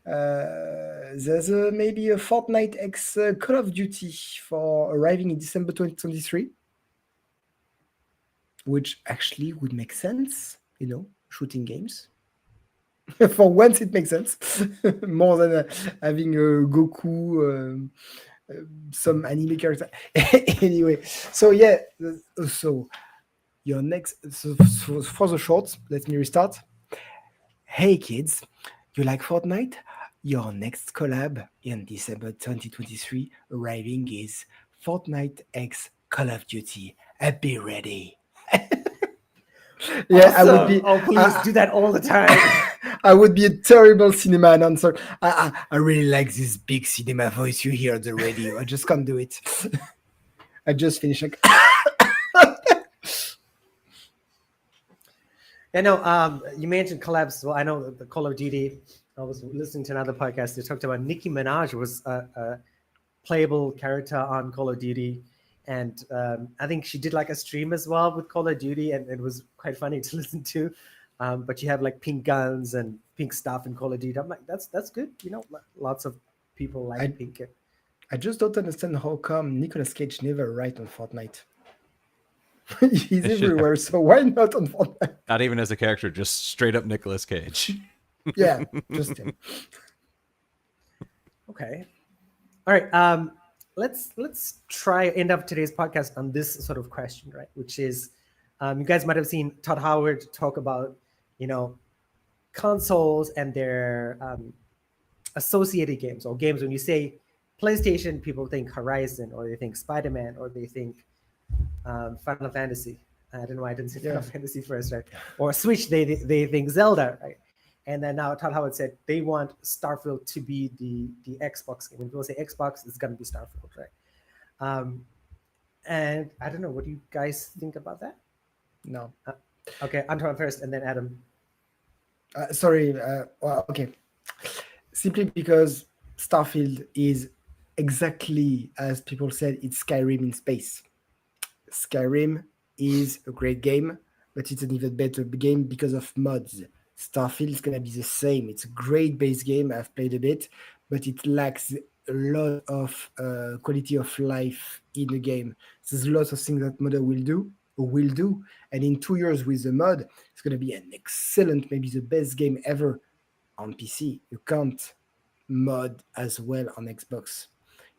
There's maybe a Fortnite X Call of Duty for arriving in December 2023, which actually would make sense, shooting games. For once, it makes sense more than having a Goku, some anime character. Anyway, so yeah, so your next so for the shorts, let me restart. Hey kids, you like Fortnite? Your next collab in December 2023 arriving is Fortnite X Call of Duty. Be ready. Yeah, I would be. Oh, please do that all the time. I would be a terrible cinema announcer. I really like this big cinema voice you hear on the radio. I just can't do it. I just finished. You mentioned collabs. Well, I know the Call of Duty. I was listening to another podcast. They talked about Nicki Minaj was a playable character on Call of Duty. And I think she did like a stream as well with Call of Duty, and it was quite funny to listen to. But you have like pink guns and pink stuff in Call of Duty. I'm like, that's good. Lots of people like pink. I just don't understand how come Nicolas Cage never write on Fortnite. He's everywhere, so why not on Fortnite? Not even as a character, just straight up Nicolas Cage. Yeah, just him. Okay. All right. Let's try end up today's podcast on this sort of question, right? Which is, you guys might have seen Todd Howard talk about, consoles and their associated games, or games. When you say PlayStation, people think Horizon, or they think Spider-Man, or they think Final Fantasy. I don't know why I didn't say Final Fantasy first, right? Or Switch, they think Zelda, right? And then now Todd Howard said they want Starfield to be the Xbox game. When people say Xbox, it's going to be Starfield, right? And I don't know. What do you guys think about that? No. Okay, Antoine first, and then Adam. Sorry. Well, okay. Simply because Starfield is exactly as people said, it's Skyrim in space. Skyrim is a great game, but it's an even better game because of mods. Starfield is going to be the same. It's a great base game. I've played a bit, but it lacks a lot of quality of life in the game. There's lots of things that modder will do. And in 2 years with the mod, it's going to be an excellent, maybe the best game ever on PC. You can't mod as well on Xbox.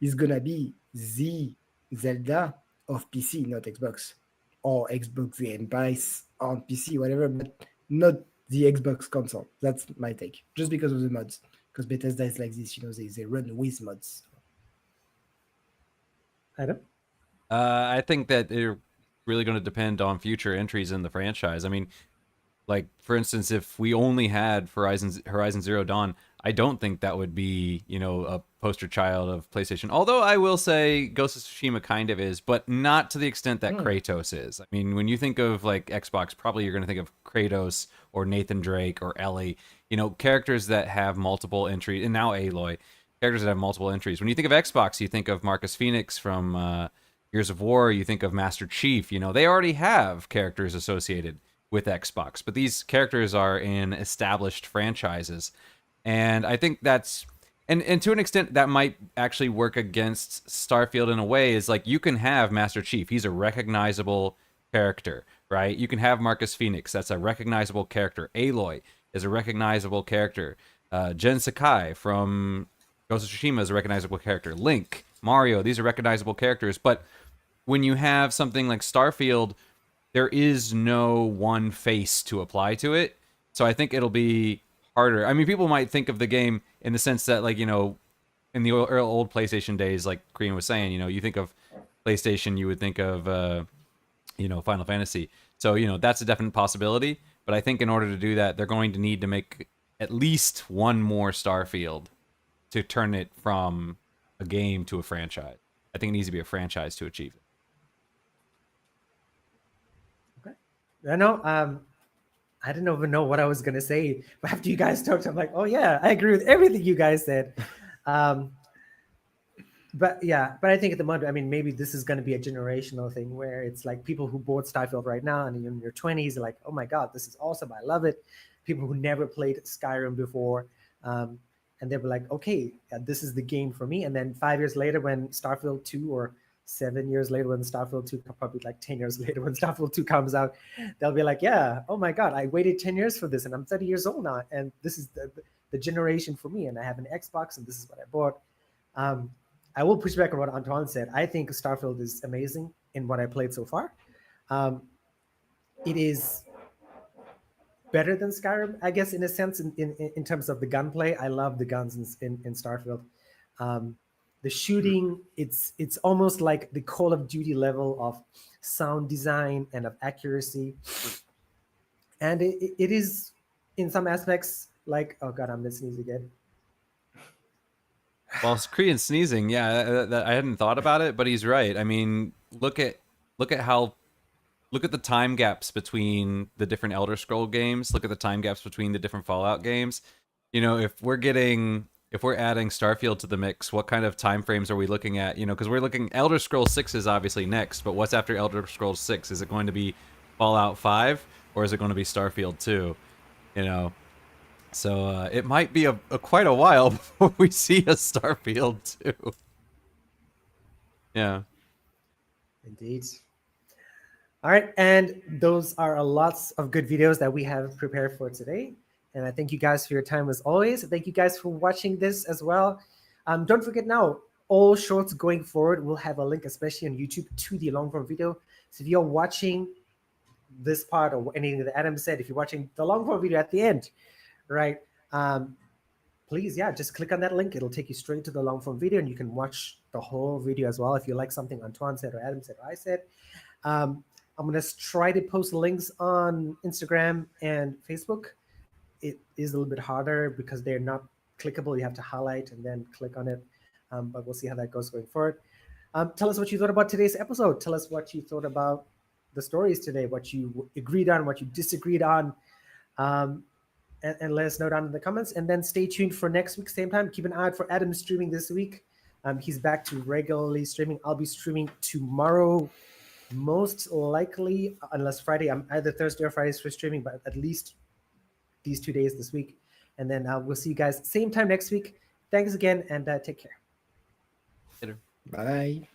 It's going to be the Zelda of PC, not Xbox. Or Xbox Game Pass on PC, whatever, but not the Xbox console. That's my take. Just because of the mods. Because Bethesda is like this, they run with mods. Adam? I think that they're really going to depend on future entries in the franchise. I mean, like for instance, if we only had Horizon Zero Dawn, I don't think that would be, you know, a poster child of PlayStation. Although I will say Ghost of Tsushima kind of is, but not to the extent that Kratos is. I mean, when you think of like Xbox, probably you're going to think of Kratos or Nathan Drake or Ellie, you know, characters that have multiple entries, and now Aloy, characters that have multiple entries. When you think of Xbox, you think of Marcus Phoenix from Gears of War, you think of Master Chief, you know, they already have characters associated with Xbox, but these characters are in established franchises. And I think that's and to an extent that might actually work against Starfield in a way, is like you can have Master Chief, he's a recognizable character, right? You can have Marcus Phoenix, that's a recognizable character. Aloy is a recognizable character. Jen Sakai from Ghost of Tsushima is a recognizable character. Link, Mario, these are recognizable characters. But when you have something like Starfield, there is no one face to apply to it. So I think it'll be harder. I mean, people might think of the game in the sense that, like, you know, in the old PlayStation days, like Korean was saying, you know, you think of PlayStation, you would think of, you know, Final Fantasy. So, you know, that's a definite possibility. But I think in order to do that, they're going to need to make at least one more Starfield to turn it from a game to a franchise. I think it needs to be a franchise to achieve it. I know. I didn't even know what I was gonna say, but after you guys talked, I'm like, oh yeah, I agree with everything you guys said. But I think at the moment, I mean, maybe this is going to be a generational thing where it's like people who bought Starfield right now and in your 20s are like, oh my God, this is awesome. I love it. People who never played Skyrim before. And they were like, okay, this is the game for me. And then 5 years later, when Starfield 2 or 7 years later, when Starfield 2, probably like 10 years later, when Starfield 2 comes out, they'll be like, yeah, oh my God, I waited 10 years for this and I'm 30 years old now. And this is the generation for me. And I have an Xbox and this is what I bought. I will push back on what Antoine said. I think Starfield is amazing in what I played so far. It is better than Skyrim, I guess, in a sense, in terms of the gunplay. I love the guns in Starfield. The shooting, it's almost like the Call of Duty level of sound design and of accuracy. And it is, in some aspects, like, oh God, I'm going to sneeze again. Well, Korean sneezing, yeah, I hadn't thought about it, but he's right. I mean, look at the time gaps between the different Elder Scroll games. Look at the time gaps between the different Fallout games. You know, if we're adding Starfield to the mix, what kind of time frames are we looking at? You know, because we're looking, Elder Scrolls 6 is obviously next, but what's after Elder Scrolls 6? Is it going to be Fallout 5 or is it going to be Starfield 2? You know. So it might be a quite a while before we see a Starfield 2. Yeah. Indeed. All right, and those are lots of good videos that we have prepared for today. And I thank you guys for your time as always. Thank you guys for watching this as well. Don't forget now, all shorts going forward will have a link, especially on YouTube, to the long form video. So if you're watching this part or anything that Adam said, if you're watching the long form video at the end, right, please, just click on that link. It'll take you straight to the long form video and you can watch the whole video as well if you like something Antoine said or Adam said or I said. I'm going to try to post links on Instagram and Facebook. It is a little bit harder because they're not clickable. You have to highlight and then click on it. But we'll see how that goes going forward. Tell us what you thought about today's episode. Tell us what you thought about the stories today, what you agreed on, what you disagreed on. And let us know down in the comments. And then stay tuned for next week, same time. Keep an eye out for Adam streaming this week. He's back to regularly streaming. I'll be streaming tomorrow, most likely, unless Friday. I'm either Thursday or Friday for streaming, but at least these 2 days this week. And then we'll see you guys same time next week. Thanks again, and take care. Later. Bye.